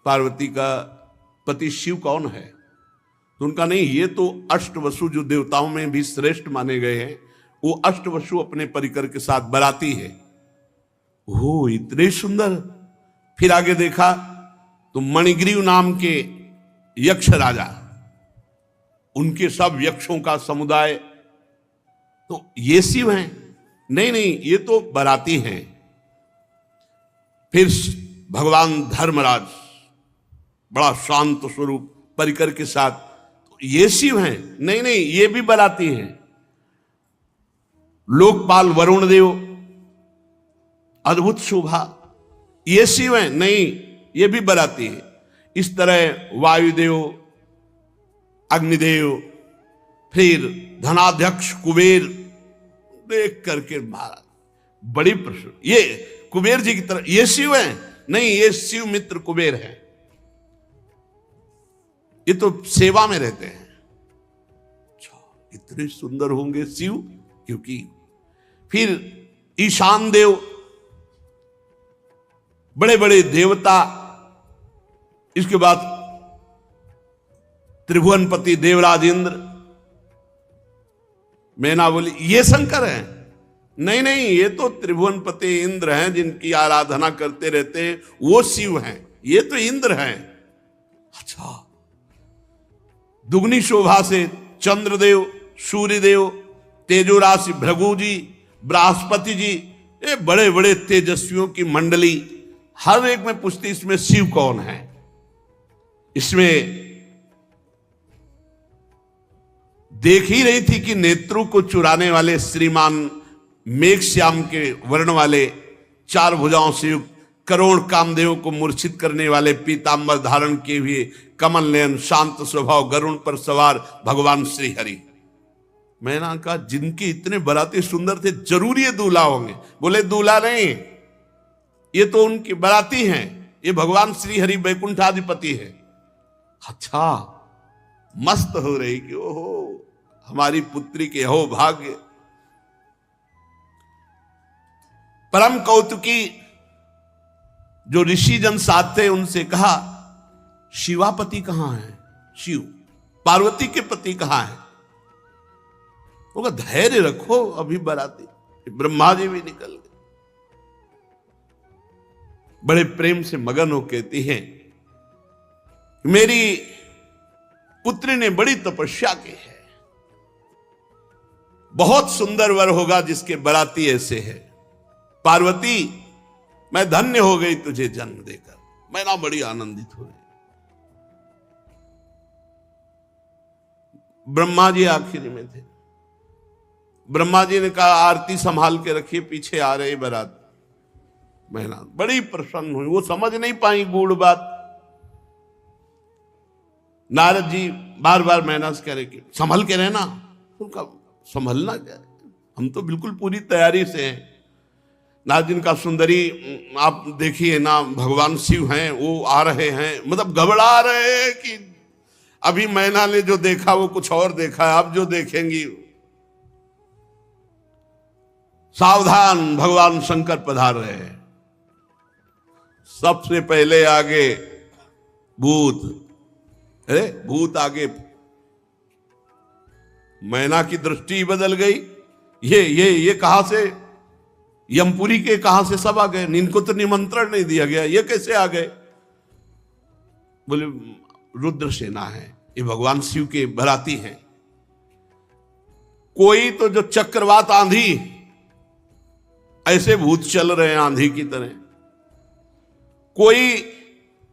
Speaker 1: पार्वती का पति शिव कौन है? तो उनका नहीं, ये तो अष्टवसु जो देवताओं में भी श्रेष्ठ माने गए हैं, वो अष्टवसु अपने परिकर के साथ बराती है। ओ इतने सुंदर। फिर आगे देखा तो मणिग्रीव नाम के यक्ष राजा, उनके सब यक्षों का समुदाय। तो ये शिव हैं? नहीं नहीं, ये तो बराती हैं। फिर भगवान धर्मराज, बड़ा शांत स्वरूप परिकर के साथ, ये शिव हैं? नहीं नहीं, ये भी बराती हैं। लोकपाल वरुण देव, अद्भुत शोभा, ये शिव हैं? नहीं, ये भी बराती है। इस तरह वायुदेव, अग्निदेव, फिर धनाध्यक्ष कुबेर, देख करके महाराज बड़ी प्रश्न, ये कुबेर जी की तरह ये शिव हैं? नहीं, ये शिव मित्र कुबेर हैं, ये तो सेवा में रहते हैं। इतने सुंदर होंगे शिव, क्योंकि फिर ईशान देव, बड़े बड़े देवता, इसके बाद त्रिभुवनपति देवराज इंद्र। मैना बोली ये शंकर हैं? नहीं नहीं, ये तो त्रिभुवनपति इंद्र हैं, जिनकी आराधना करते रहते हैं, वो शिव हैं, ये तो इंद्र हैं। अच्छा, दुगनी शोभा से चंद्रदेव, सूर्यदेव, तेजो राशि भृगु जी, बृहस्पति जी, ये बड़े बड़े तेजस्वियों की मंडली, हर एक में पूछती इसमें शिव कौन है। इसमें देख ही रही थी कि नेत्रों को चुराने वाले श्रीमान मेघश्याम के वर्ण वाले, चार भुजाओं से युक्त, करोड़ कामदेवों को मूर्छित करने वाले, पीतांबर धारण किए हुए, कमल नयन, शांत स्वभाव, गरुड़ पर सवार भगवान श्री हरि। मैंने कहा जिनके इतने बराती सुंदर थे, जरूर ये दूल्हा होंगे। बोले दूल्हा नहीं, ये तो उनकी बराती हैं, ये भगवान श्री हरि वैकुंठाधिपति है। अच्छा, मस्त हो रही कि ओहो हमारी पुत्री के हो भाग्य। परम कौतुकी जो ऋषि जन साथ थे, उनसे कहा शिवापति कहां है? शिव, पार्वती के पति कहां है? वो धैर्य रखो, अभी बराती। ब्रह्मा जी भी निकल गए, बड़े प्रेम से मगन हो कहती हैं मेरी पुत्री ने बड़ी तपस्या की है, बहुत सुंदर वर होगा जिसके बराती ऐसे है। पार्वती, मैं धन्य हो गई तुझे जन्म देकर, मैं ना बड़ी आनंदित हो गई। ब्रह्मा जी आखिरी में थे। ब्रह्मा जी ने कहा आरती संभाल के रखिए, पीछे आ रही बारात। मैना बड़ी प्रसन्न हुई, वो समझ नहीं पाई गूढ़ बात। नारद जी बार बार मैना से कह रहे कि संभल के रहना। उनका संभलना क्या है, हम तो बिल्कुल पूरी तैयारी से हैं। नारद जी का सुंदरी आप देखिए ना, भगवान शिव हैं, वो आ रहे हैं, मतलब घबरा रहे हैं कि अभी मैना ने जो देखा वो कुछ और देखा है, आप जो देखेंगी। सावधान, भगवान शंकर पधार रहे हैं। सबसे पहले आगे भूत, अरे भूत आगे। मैना की दृष्टि बदल गई। ये कहां से, यमपुरी के कहां से सब आ गए? इनको तो निमंत्रण नहीं दिया गया, ये कैसे आ गए? बोले रुद्र सेना है, ये भगवान शिव के बराती हैं। कोई तो जो चक्रवात आंधी, ऐसे भूत चल रहे हैं आंधी की तरह। कोई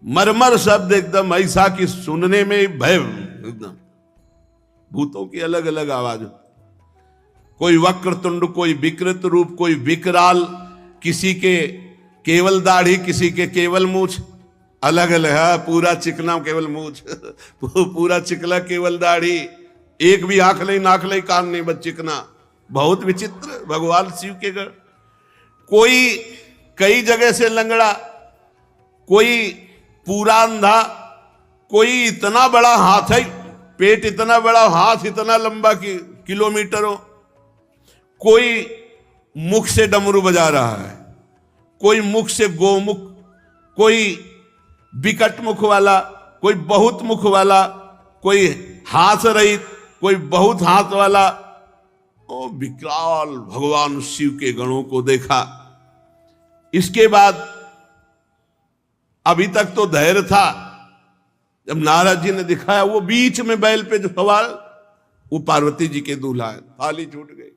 Speaker 1: मरमर शब्द एकदम ऐसा कि सुनने में भय, एकदम भूतों की अलग अलग आवाज। कोई वक्रतुंड, कोई विकृत रूप, कोई विकराल, किसी के केवल दाढ़ी, किसी के केवल मूछ, अलग अलग है। पूरा चिकना केवल मूछ, पूरा चिकला केवल दाढ़ी, एक भी आंख नहीं, नाक नहीं, कान नहीं, बस चिकना। बहुत विचित्र भगवान शिव के घर। कोई कई जगह से लंगड़ा, कोई पूरा अंधा, कोई इतना बड़ा हाथ है, पेट इतना बड़ा, हाथ इतना लंबा कि किलोमीटरों। कोई मुख से डमरू बजा रहा है, कोई मुख से गोमुख, कोई विकट मुख वाला, कोई बहुत मुख वाला, कोई हाथ रहित, कोई बहुत हाथ वाला। ओ विकराल भगवान शिव के गणों को देखा। इसके बाद अभी तक तो धैर्य था, जब नारद जी ने दिखाया वो बीच में बैल पे जो सवार, वो पार्वती जी के दूल्हा है। थाली छूट गई।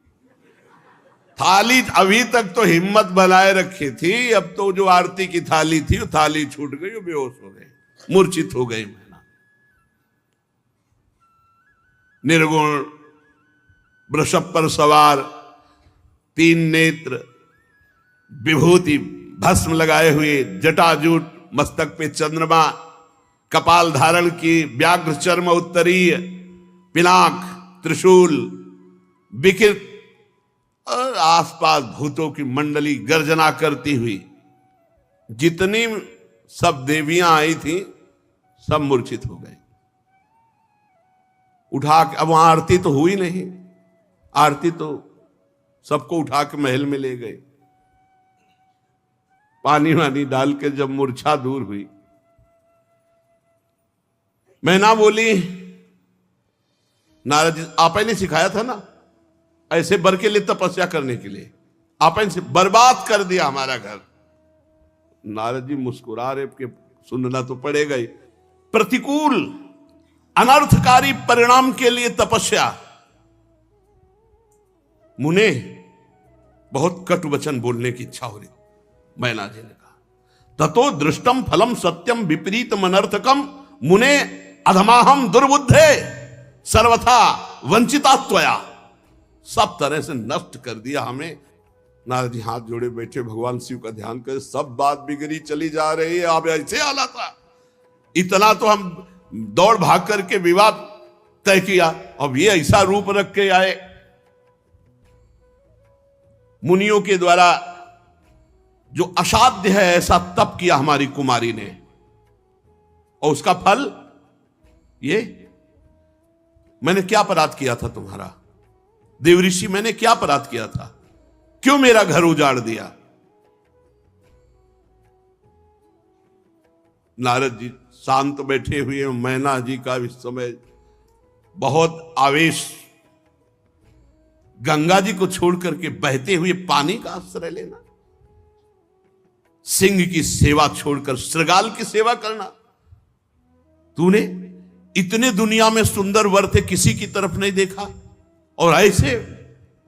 Speaker 1: थाली अभी तक तो हिम्मत बनाए रखी थी, अब तो जो आरती की थाली थी वो थाली छूट गई, वो बेहोश हो गए, मूर्छित हो गई। मैना निर्गुण, वृषभ पर सवार, 3 नेत्र, विभूति भस्म लगाए हुए, जटाजूट, मस्तक पे चंद्रमा, कपाल धारण की, व्याघ्र चर्म उत्तरीय, पिनाक, त्रिशूल, विकृत, और आसपास भूतों की मंडली गर्जना करती हुई, जितनी सब देवियां आई थी सब मूर्छित हो गए। उठा के, अब वहां आरती तो हुई नहीं, आरती तो सबको उठा के महल में ले गए। पानी वानी डाल के जब मूर्छा दूर हुई, मैना बोली, नारद जी आप ही ने सिखाया था ना ऐसे बर के लिए तपस्या करने के लिए, आप ही से बर्बाद कर दिया हमारा घर। नारद जी मुस्कुरा रहे कि सुनना तो पड़ेगा ही। प्रतिकूल अनर्थकारी परिणाम के लिए तपस्या। मुने बहुत कटु वचन बोलने की इच्छा हो रही, मैना जी ने कहा, ततो दृष्टम फलम सत्यम विपरीतम अनर्थकम मुने अधमाहम दुर्बुद्धे सर्वथा वंचिता त्वया। सब तरह से नष्ट कर दिया हमें। नारद जी हाथ जोड़े बैठे, भगवान शिव का ध्यान कर, सब बात बिगड़ी चली जा रही है, अब ऐसे आला था। इतना तो हम दौड़ भाग करके विवाद तय किया, अब ये ऐसा रूप रख के आए। मुनियों के द्वारा जो असाध्य है ऐसा तप किया हमारी कुमारी ने, और उसका फल ये, मैंने क्या अपराध किया था तुम्हारा देवऋषि, मैंने क्या अपराध किया था, क्यों मेरा घर उजाड़ दिया। नारद जी शांत बैठे हुए, मैना जी का इस समय बहुत आवेश, गंगा जी को छोड़ करके बहते हुए पानी का आश्रय लेना, सिंह की सेवा छोड़कर श्रृगाल की सेवा करना। तूने इतने दुनिया में सुंदर वर थे, किसी की तरफ नहीं देखा, और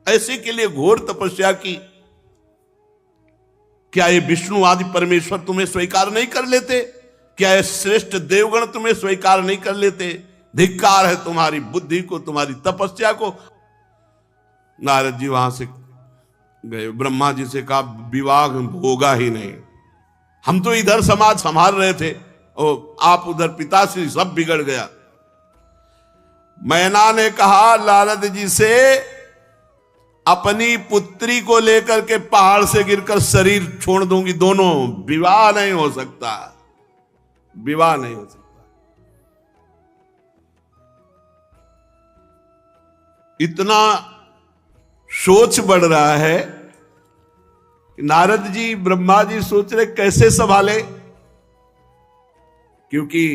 Speaker 1: ऐसे के लिए घोर तपस्या की। क्या ये विष्णु आदि परमेश्वर तुम्हें स्वीकार नहीं कर लेते? क्या ये श्रेष्ठ देवगण तुम्हें स्वीकार नहीं कर लेते? धिक्कार है तुम्हारी बुद्धि को, तुम्हारी तपस्या को। नारद जी वहां से गए, ब्रह्मा जी से कहा विवाह होगा ही नहीं, हम तो इधर समाज संभाल रहे थे और आप उधर पिताश्री, सब बिगड़ गया। मैना ने कहा नारद जी से, अपनी पुत्री को लेकर के पहाड़ से गिरकर शरीर छोड़ दूंगी, दोनों, विवाह नहीं हो सकता, विवाह नहीं हो सकता। इतना सोच बढ़ रहा है कि नारद जी, ब्रह्मा जी सोच रहे कैसे संभाले, क्योंकि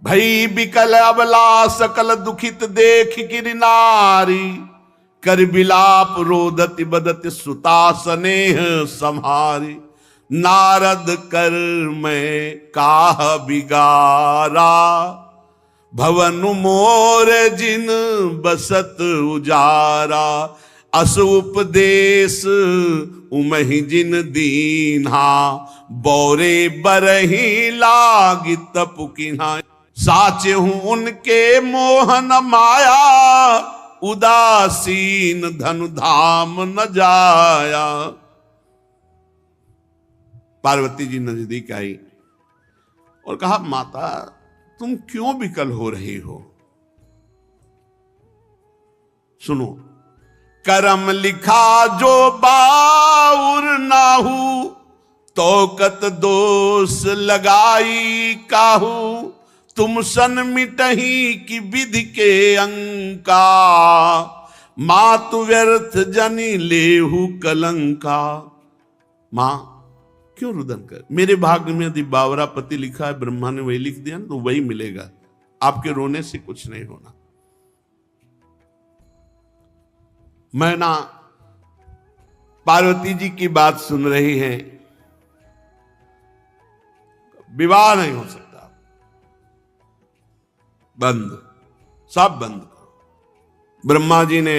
Speaker 1: भई बिकल अबला सकल दुखित देख गिर नारी, कर बिलाप रोदति बदति सुता स्नेह संहारी। नारद कर मैं काह बिगारा, भवन मोर जिन बसत उजारा। अस उपदेश उमहि जिन दीन्हा, बौरे बरही लागी तपुकिन्हा। साचे हूं उनके मोहन माया, उदासीन धनु धाम न जाया। पार्वती जी नजदीक आई और कहा, माता तुम क्यों विकल हो रही हो? सुनो, करम लिखा जो बाउर नाहू, तोकत दोष लगाई काहू। तुम सन मिटही की विधि के अंका, मातु व्यर्थ जनी लेहू कलंका। मां क्यों रुदन कर, मेरे भाग्य में यदि बावरा पति लिखा है, ब्रह्मा ने वही लिख दिया तो वही मिलेगा, आपके रोने से कुछ नहीं होना। मैना पार्वती जी की बात सुन रही है, विवाह नहीं हो सकता, बंद, सब बंद करो। ब्रह्मा जी ने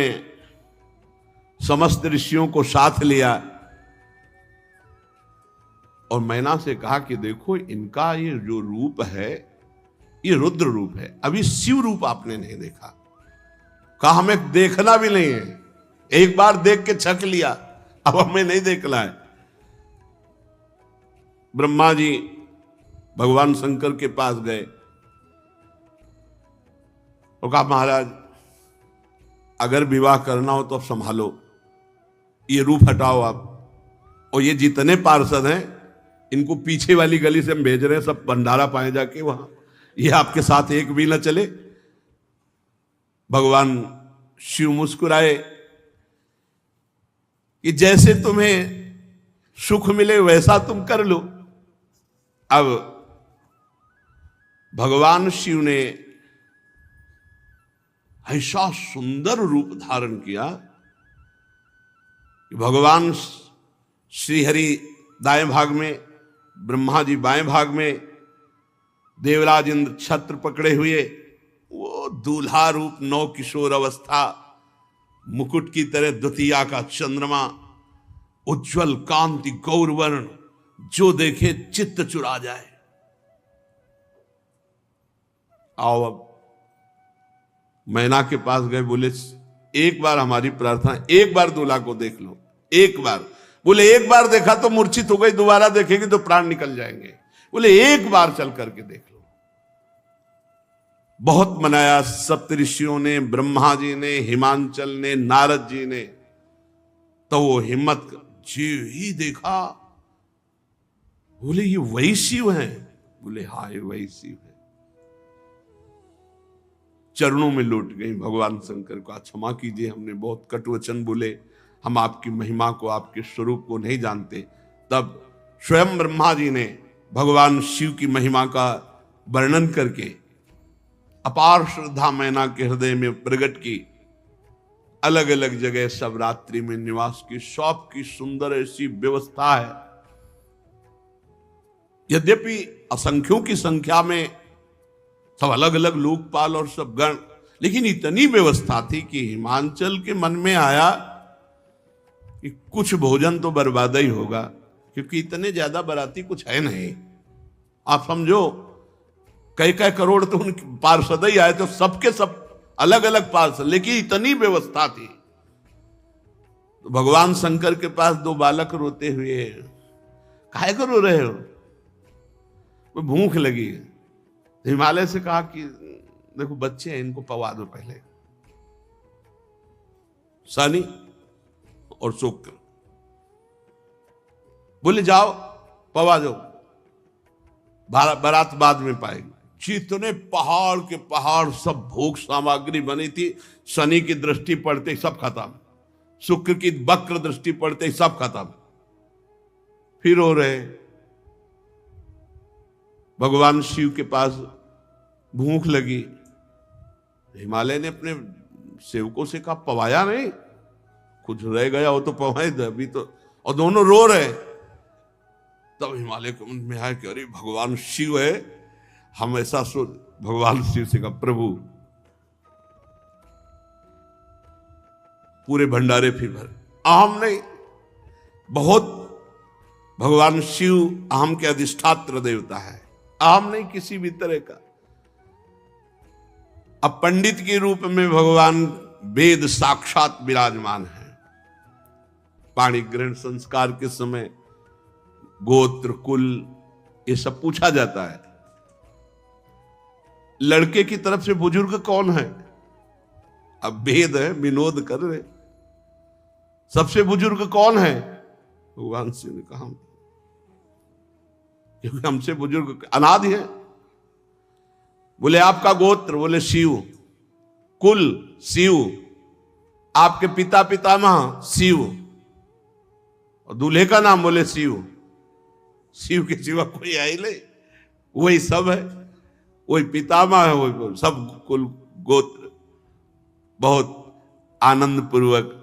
Speaker 1: समस्त ऋषियों को साथ लिया और मैना से कहा कि देखो, इनका ये जो रूप है ये रुद्र रूप है, अभी शिव रूप आपने नहीं देखा। कहा हमें देखना भी नहीं है, एक बार देख के छक लिया, अब हमें नहीं देखना है। ब्रह्मा जी भगवान शंकर के पास गए और कहा महाराज अगर विवाह करना हो तो अब संभालो, ये रूप हटाओ आप, और ये जितने पार्षद हैं इनको पीछे वाली गली से हम भेज रहे हैं, सब भंडारा पाए जाके वहां, ये आपके साथ एक भी न चले। भगवान शिव मुस्कुराए कि जैसे तुम्हें सुख मिले वैसा तुम कर लो। अब भगवान शिव ने ऐसा सुंदर रूप धारण किया कि भगवान श्रीहरि दाएं भाग में, ब्रह्मा जी बाएं भाग में, देवराज इंद्र छत्र पकड़े हुए, वो दूल्हा रूप नौ किशोर अवस्था, मुकुट की तरह द्वितीया का चंद्रमा, उज्जवल कांति गौरवर्ण, जो देखे चित्त चुरा जाए। आओ अब मैना के पास गए, बोले एक बार हमारी प्रार्थना, एक बार दूल्हा को देख लो, एक बार। बोले एक बार देखा तो मूर्छित हो गई, दोबारा देखेंगे तो प्राण निकल जाएंगे। बोले एक बार चल करके देख लो। बहुत मनाया सप्तऋषियों ने, ब्रह्मा जी ने, हिमांचल ने, नारद जी ने, तो वो हिम्मत जी ही देखा। बोले ये वही शिव हैं? बोले हाँ ये वही शिव है। चरणों में लौट गई भगवान शंकर को, क्षमा कीजिए हमने बहुत कटु वचन बोले, हम आपकी महिमा को, आपके स्वरूप को नहीं जानते। तब स्वयं ब्रह्मा जी ने भगवान शिव की महिमा का वर्णन करके अपार श्रद्धा मैना के हृदय में प्रकट की। अलग अलग जगह सब रात्रि में निवास की, सब की सुंदर ऐसी व्यवस्था है। यद्यपि असंख्यों की संख्या में सब अलग अलग लोकपाल और सब गण, लेकिन इतनी व्यवस्था थी कि हिमांचल के मन में आया कि कुछ भोजन तो बर्बाद ही होगा, क्योंकि इतने ज्यादा बराती कुछ है नहीं। आप समझो कई करोड़ तो उनके पार्षद ही आए, तो सबके सब अलग अलग पार्षद, लेकिन इतनी व्यवस्था थी। तो भगवान शंकर के पास दो बालक रोते हुए, काहे को रो रहे हो? वो भूख लगी। हिमालय से कहा कि देखो बच्चे हैं, इनको पवा दो पहले। शनि और शुक्र बोले जाओ पवा दो, बारात बाद में पाएंगे। जितने पहाड़ के पहाड़ सब भोग सामग्री बनी थी, शनि की दृष्टि पड़ते ही सब खत्म, शुक्र की वक्र दृष्टि पड़ते ही सब खत्म। फिर हो रहे भगवान शिव के पास भूख लगी, हिमालय ने अपने सेवकों से कहा पवाया नहीं, कुछ रह गया हो तो पवाए दे अभी तो, और दोनों रो रहे। तब हिमालय को मन में आया कि अरे भगवान शिव है, हम ऐसा सोच, भगवान शिव से कहा प्रभु पूरे भंडारे फिर भर, अहम नहीं, बहुत भगवान शिव अहम के अधिष्ठात्र देवता है, अहम नहीं किसी भी तरह का। अब पंडित के रूप में भगवान वेद साक्षात विराजमान है। पाणी ग्रहण संस्कार के समय गोत्र कुल ये सब पूछा जाता है। लड़के की तरफ से बुजुर्ग कौन है? अब वेद है, विनोद कर रहे, सबसे बुजुर्ग कौन है? भगवान शिव ने कहा क्योंकि हमसे बुजुर्ग अनादि है। बोले आपका गोत्र? बोले शिव। कुल शिव। आपके पिता पितामह? शिव। और दूल्हे का नाम? बोले शिव। शिव के सिवा कोई आई नहीं, वही सब है, वही पितामह है, वही सब कुल गोत्र। बहुत आनंद पूर्वक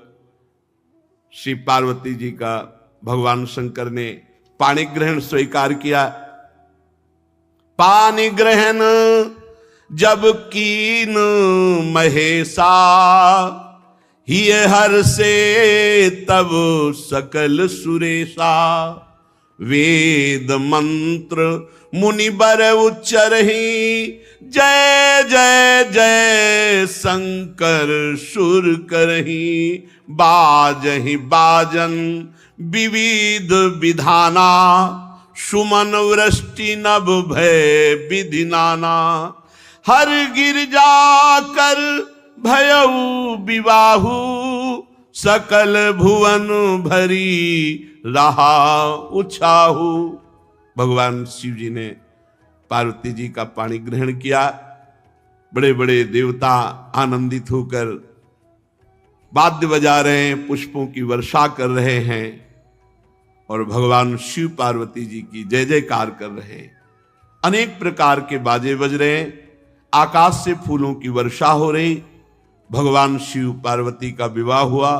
Speaker 1: श्री पार्वती जी का भगवान शंकर ने पाणी ग्रहण स्वीकार किया। पानी ग्रहण जब कीन महेशा, ही हर से तब सकल सुरेशा। वेद मंत्र मुनि बर उच्चरहि, जय जय जय शंकर सुर करही बाजहि बाजन विविध विधाना सुमन वृष्टि नभ भय विधि नाना हर गिरजा कर भयउ विवाहु सकल भुवन भरी रहा उछाहु। भगवान शिव जी ने पार्वती जी का पानी ग्रहण किया। बड़े बड़े देवता आनंदित होकर वाद्य बजा रहे हैं, पुष्पों की वर्षा कर रहे हैं और भगवान शिव पार्वती जी की जय जयकार कर रहे हैं। अनेक प्रकार के बाजे बज रहे हैं, आकाश से फूलों की वर्षा हो रही। भगवान शिव पार्वती का विवाह हुआ।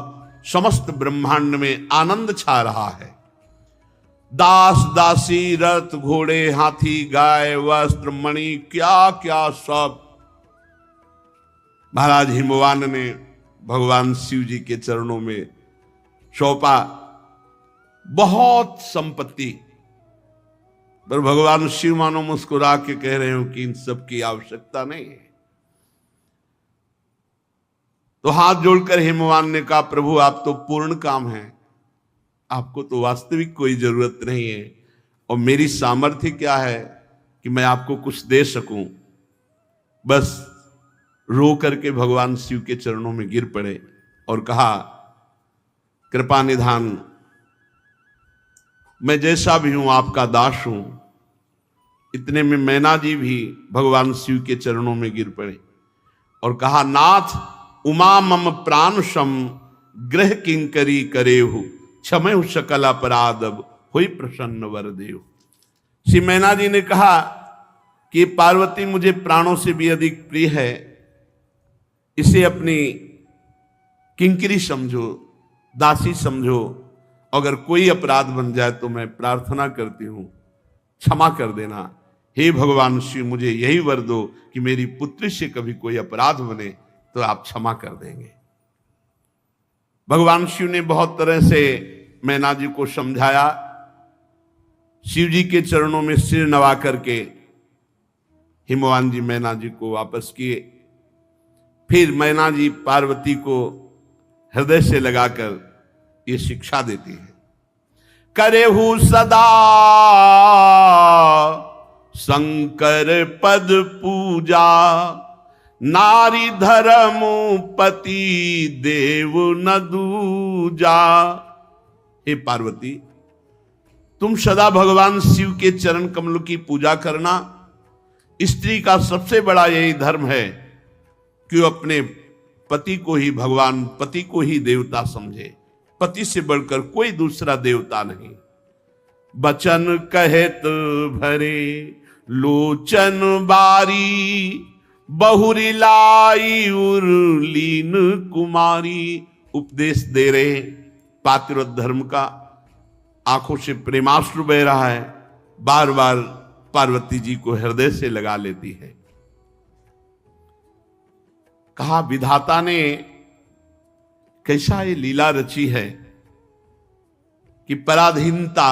Speaker 1: समस्त ब्रह्मांड में आनंद छा रहा है। दास दासी रथ घोड़े हाथी गाय वस्त्र मणि क्या क्या सब महाराज हिमवान ने भगवान शिव जी के चरणों में सौंपा। बहुत संपत्ति, पर भगवान शिव मानो मुस्कुरा के कह रहे हो कि इन सब की आवश्यकता नहीं है। तो हाथ जोड़कर हिमवान ने कहा, प्रभु आप तो पूर्ण काम हैं, आपको तो वास्तविक कोई जरूरत नहीं है, और मेरी सामर्थ्य क्या है कि मैं आपको कुछ दे सकूं। बस रो करके भगवान शिव के चरणों में गिर पड़े और कहा, कृपा निधान, मैं जैसा भी हूं आपका दास हूं। इतने में मैना जी भी भगवान शिव के चरणों में गिर पड़े और कहा, नाथ उमा मम प्राण सम ग्रह किंकरी करेहु क्षमयु सकल अपराध हुई प्रसन्न वरदेव। श्री मैना जी ने कहा कि पार्वती मुझे प्राणों से भी अधिक प्रिय है, इसे अपनी किंकरी समझो, दासी समझो। अगर कोई अपराध बन जाए तो मैं प्रार्थना करती हूं, क्षमा कर देना। हे भगवान शिव, मुझे यही वर दो कि मेरी पुत्री से कभी कोई अपराध बने तो आप क्षमा कर देंगे। भगवान शिव ने बहुत तरह से मैना जी को समझाया। शिव जी के चरणों में सिर नवा करके हिमवान जी मैना जी को वापस किए। फिर मैना जी पार्वती को हृदय से लगाकर ये शिक्षा देती है, करेहु सदा शंकर पद पूजा नारी धर्म पति देव न दूजा। हे पार्वती, तुम सदा भगवान शिव के चरण कमल की पूजा करना। स्त्री का सबसे बड़ा यही धर्म है कि वो अपने पति को ही भगवान, पति को ही देवता समझे। पति से बढ़कर कोई दूसरा देवता नहीं। बचन कहत भरे लोचन बारी बहुरी लाई उर्लीन कुमारी। उपदेश दे रहे पातिव्रत धर्म का, आंखों से प्रेमाश्रु बह रहा है, बार बार पार्वती जी को हृदय से लगा लेती है। कहा, विधाता ने कैसा ये लीला रची है कि पराधीनता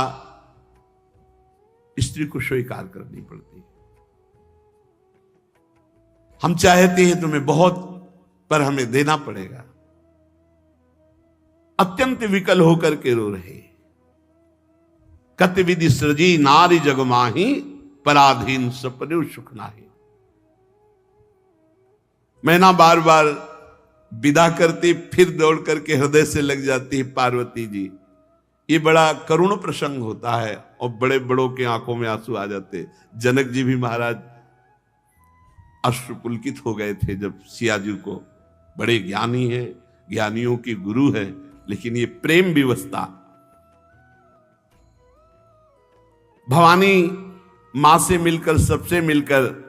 Speaker 1: स्त्री को स्वीकार करनी पड़ती है। हम चाहते हैं तुम्हें बहुत, पर हमें देना पड़ेगा। अत्यंत विकल होकर के रो रहे। कत विधि सृजी नारी जगमाही पराधीन सपने सुख नाही। मैना बार बार विदा करती, फिर दौड़ करके हृदय से लग जाती है पार्वती जी। ये बड़ा करुण प्रसंग होता है और बड़े बड़ों के आंखों में आंसू आ जाते। जनक जी भी महाराज अश्रुपुलकित हो गए थे जब सिया जी को, बड़े ज्ञानी हैं, ज्ञानियों के गुरु हैं, लेकिन ये प्रेम विवशता। भवानी मां से मिलकर, सबसे मिलकर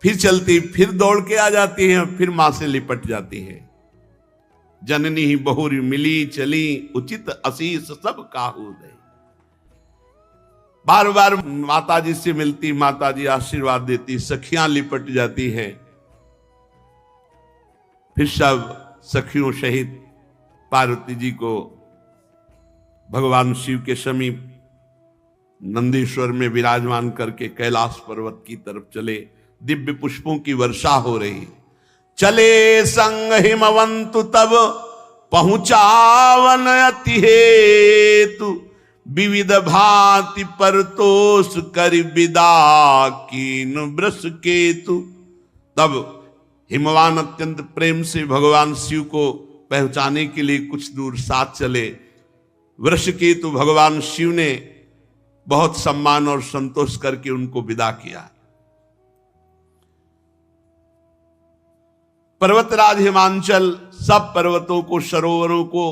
Speaker 1: फिर चलती, फिर दौड़ के आ जाती है, फिर मां से लिपट जाती है। जननी ही बहुरी मिली चली उचित असीस सब काहू दे। बार बार माता जी से मिलती, माता जी आशीर्वाद देती, सखियां लिपट जाती हैं। फिर सब सखियों सहित पार्वती जी को भगवान शिव के समीप नंदीश्वर में विराजमान करके कैलाश पर्वत की तरफ चले। दिव्य पुष्पों की वर्षा हो रही। चले संग हिमवंतु तब पहुंचावन अति हेतु, विविध भांति परतोष कर विदा कीन वृष केतु। तब हिमवान अत्यंत प्रेम से भगवान शिव को पहुंचाने के लिए कुछ दूर साथ चले। वृषकेतु भगवान शिव ने बहुत सम्मान और संतोष करके उनको विदा किया। पर्वतराज हिमांचल सब पर्वतों को, सरोवरों को,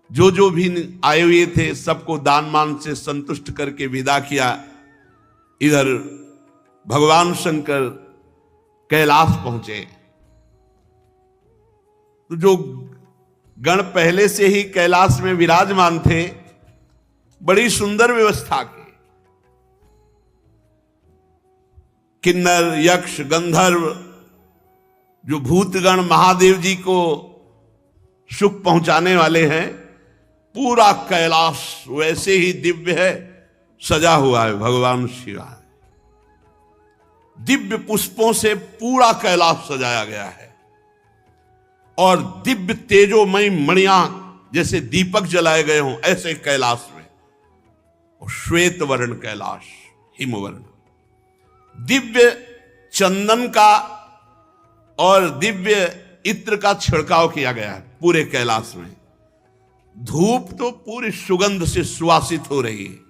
Speaker 1: जो भी आए हुए थे सबको दान मान से संतुष्ट करके विदा किया। इधर भगवान शंकर कैलाश पहुंचे तो जो गण पहले से ही कैलाश में विराजमान थे, बड़ी सुंदर व्यवस्था की। किन्नर, यक्ष, गंधर्व, जो भूतगण महादेव जी को सुख पहुंचाने वाले हैं, पूरा कैलाश वैसे ही दिव्य है, सजा हुआ है। भगवान शिव दिव्य पुष्पों से पूरा कैलाश सजाया गया है और दिव्य तेजोमयी मणियां जैसे दीपक जलाए गए हों ऐसे कैलाश में। और श्वेत वर्ण कैलाश, हिमवर्ण, दिव्य चंदन का और दिव्य इत्र का छिड़काव किया गया है पूरे कैलाश में। धूप तो पूरी सुगंध से सुवासित हो रही है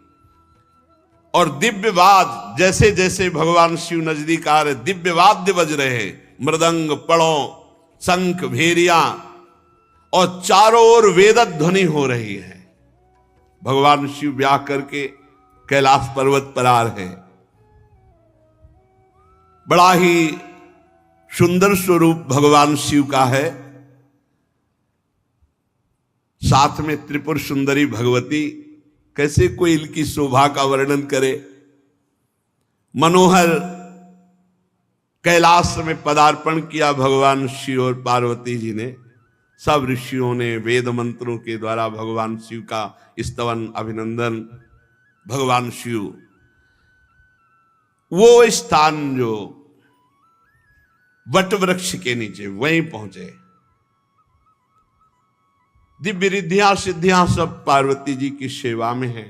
Speaker 1: और दिव्य वाद, जैसे जैसे भगवान शिव नजदीक आ रहे, दिव्य वाद्य बज रहे हैं, मृदंग, पड़ों, शंख, भेरियां, और चारों ओर वेद ध्वनि हो रही है। भगवान शिव ब्याह करके कैलाश पर्वत पर आ रहे हैं। बड़ा ही सुंदर स्वरूप भगवान शिव का है। साथ में त्रिपुर सुंदरी भगवती, कैसे कोई इनकी शोभा का वर्णन करे। मनोहर कैलाश में पदार्पण किया भगवान शिव और पार्वती जी ने। सब ऋषियों ने वेद मंत्रों के द्वारा भगवान शिव का स्तवन, अभिनंदन। भगवान शिव वो स्थान जो वट वृक्ष के नीचे, वहीं पहुंचे। दिव्य रिद्धियां सिद्धियां सब पार्वती जी की सेवा में है।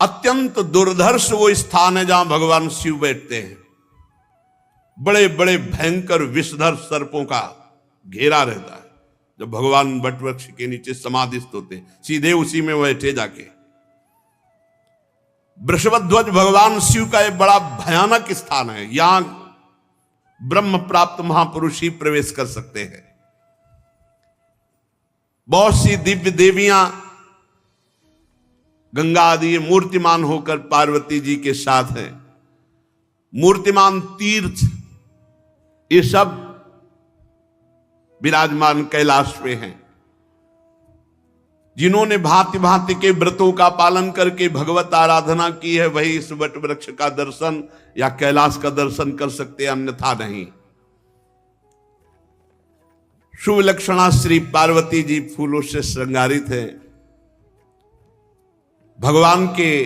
Speaker 1: अत्यंत दुर्धर्ष वो स्थान है जहां भगवान शिव बैठते हैं। बड़े बड़े भयंकर विषधर सर्पों का घेरा रहता है। जब भगवान वट वृक्ष के नीचे समाधिस्थ होते, सीधे उसी में बैठे जाके। वृषभध्वज भगवान शिव का एक बड़ा भयानक स्थान है। यहां ब्रह्म प्राप्त महापुरुष ही प्रवेश कर सकते हैं। बहुत सी दिव्य देवियां गंगा आदि मूर्तिमान होकर पार्वती जी के साथ हैं। मूर्तिमान तीर्थ ये सब विराजमान कैलाश पे हैं। जिन्होंने भांति भांति के व्रतों का पालन करके भगवत आराधना की है, वही इस वट वृक्ष का दर्शन या कैलाश का दर्शन कर सकते, अन्यथा नहीं। शुभ लक्षणा श्री पार्वती जी फूलों से श्रृंगारित है। भगवान के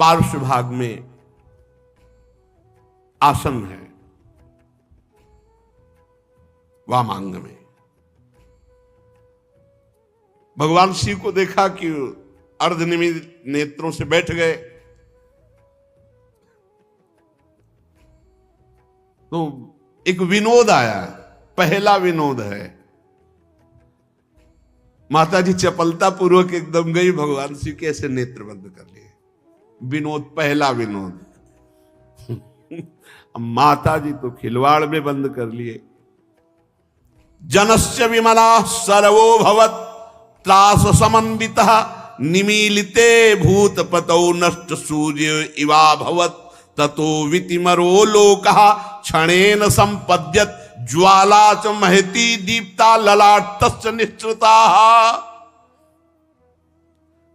Speaker 1: पार्श्व भाग में आसन है, वामांग में। भगवान शिव को देखा कि अर्धनिमित नेत्रों से बैठ गए, तो एक विनोद आया। पहला विनोद है, माता जी चपलता पूर्वक एकदम गई, भगवान शिव के ऐसे नेत्र बंद कर लिए। विनोद, पहला विनोद। माता जी तो खिलवाड़ में बंद कर लिए। जनस्य विमला सर्वो भवत् त्रास समन्वितः निमीलिते भूतपतौ नष्ट सूर्य इवा भवत् ततो वितिमरो लोकः क्षणेन संपद्यत ज्वाला च महती दीप्ता ललाटश्च निश्चिता।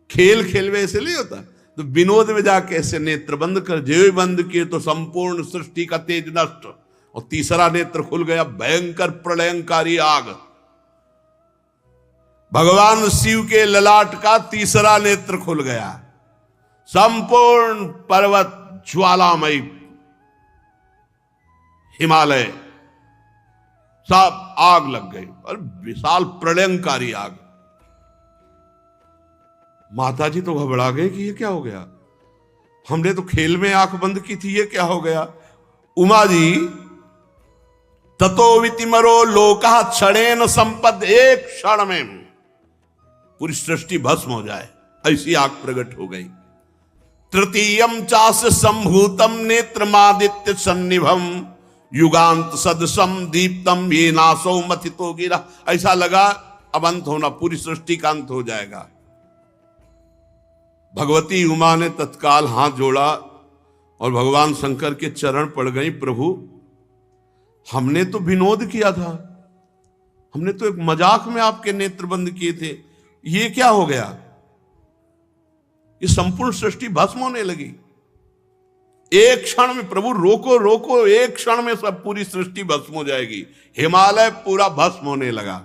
Speaker 1: खेल खेल में ऐसे नहीं होता, तो विनोद में जाके ऐसे नेत्र बंद कर, जो बंद किए तो संपूर्ण सृष्टि का तेज नष्ट, और तीसरा नेत्र खुल गया, भयंकर प्रलयंकारी आग। भगवान शिव के ललाट का तीसरा नेत्र खुल गया, संपूर्ण पर्वत ज्वालामयी हिमालय सब आग लग गई और विशाल प्रलयंकारी आग। माता जी तो घबरा गए कि ये क्या हो गया, हमने तो खेल में आंख बंद की थी, ये क्या हो गया। उमा जी ततो वितिमरो लोका क्षणेन संपद, एक क्षण में पूरी सृष्टि भस्म हो जाए ऐसी आग प्रकट हो गई। तृतीयम चास संभूतम नेत्रमादित्य सन्निभम युगांत सदसम दीप्तम ये नासो मथितो गिरा। ऐसा लगा अब अंत होना, पूरी सृष्टि का अंत हो जाएगा। भगवती उमा ने तत्काल हाथ जोड़ा और भगवान शंकर के चरण पड़ गई। प्रभु हमने तो विनोद किया था, हमने तो एक मजाक में आपके नेत्र बंद किए थे, ये क्या हो गया। ये संपूर्ण सृष्टि भस्म होने लगी एक क्षण में। प्रभु रोको रोको, एक क्षण में सब पूरी सृष्टि भस्म हो जाएगी। हिमालय पूरा भस्म होने लगा।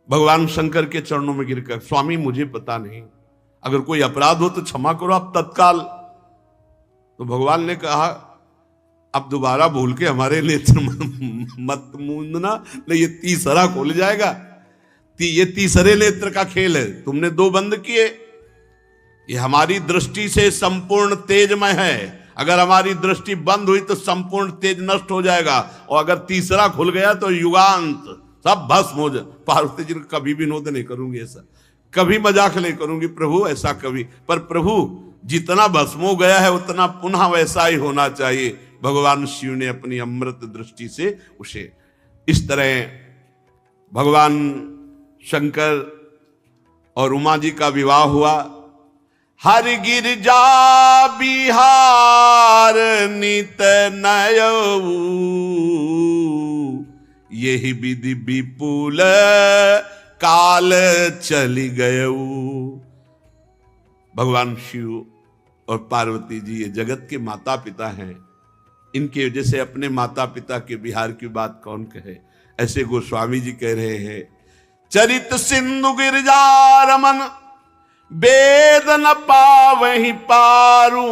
Speaker 1: भगवान शंकर के चरणों में गिरकर, स्वामी मुझे पता नहीं, अगर कोई अपराध हो तो क्षमा करो आप तत्काल। तो भगवान ने कहा अब दोबारा भूल के हमारे नेत्र मत मूंदना, नहीं ये तीसरा खोल जाएगा। ये तीसरे नेत्र का खेल है, तुमने दो बंद किए। ये हमारी दृष्टि से संपूर्ण तेजमय है, अगर हमारी दृष्टि बंद हुई तो संपूर्ण तेज नष्ट हो जाएगा, और अगर तीसरा खुल गया तो युगांत सब भस्म हो जाए। पार्वती जी को कभी विनोद नहीं करूंगी, ऐसा कभी मजाक नहीं करूंगी प्रभु, ऐसा कभी। पर प्रभु जितना भस्म हो गया है उतना पुनः वैसा ही होना चाहिए। भगवान शिव ने अपनी अमृत दृष्टि से उसे इस तरह भगवान शंकर और उमा जी का विवाह हुआ। हर गिरजा बिहार नित नयऊ, यही विधि विपुल काल चली गयऊ। भगवान शिव और पार्वती जी ये जगत के माता पिता हैं, इनके वजह से अपने माता पिता के बिहार की बात कौन कहे। ऐसे गोस्वामी जी कह रहे हैं, चरित सिंधु गिरजा रमन वेद न पावहि पारू,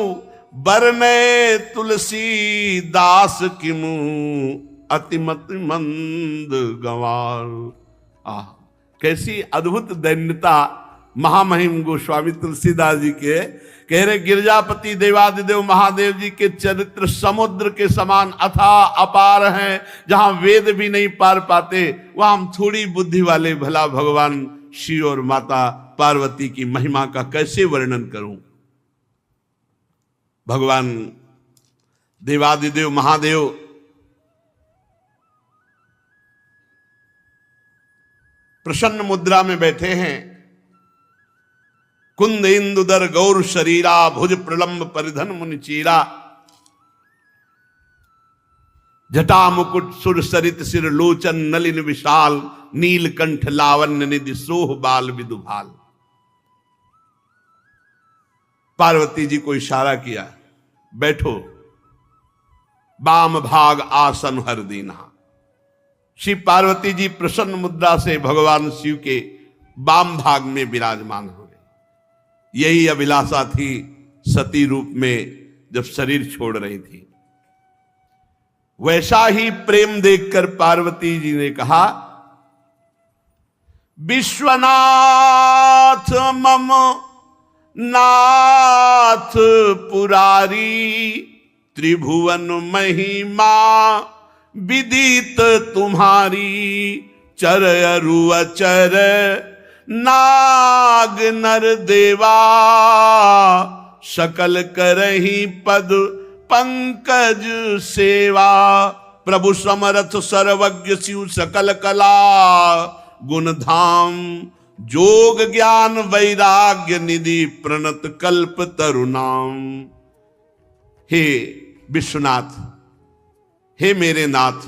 Speaker 1: बरने तुलसी दास किमु अतिमति मंद गंवारू। कैसी अद्भुत दैन्यता महामहिम गोस्वामी तुलसीदास जी के कह रहे। गिरजापति देवादिदेव महादेव जी के चरित्र समुद्र के समान अथाह अपार हैं, जहां वेद भी नहीं पार पाते वहां हम थोड़ी बुद्धि वाले भला भगवान शिव और माता पार्वती की महिमा का कैसे वर्णन करूं। भगवान देवादिदेव महादेव प्रसन्न मुद्रा में बैठे हैं। कुंद इंदुदर गौर शरीरा, भुज प्रलंब परिधन मुनि चीरा, जटा मुकुट सुर सरित सिर लोचन नलिन विशाल, नीलकंठ लावण्य निधि सोह बाल विदुभाल। पार्वती जी को इशारा किया, बैठो, बाम भाग आसन हर दीना। श्री पार्वती जी प्रसन्न मुद्रा से भगवान शिव के बाम भाग में विराजमान हो गए। यही अभिलाषा थी सती रूप में जब शरीर छोड़ रही थी। वैसा ही प्रेम देखकर पार्वती जी ने कहा, विश्वनाथ मम नाथ पुरारी, त्रिभुवन महिमा विदित तुम्हारी, चर अरु अचर नाग नर देवा, सकल करही पद पंकज सेवा। प्रभु समर्थ सर्वज्ञ शिव सकल कला गुण धाम, जोग ज्ञान वैराग्य निधि प्रणत कल्प तरुणाम। हे विश्वनाथ, हे मेरे नाथ,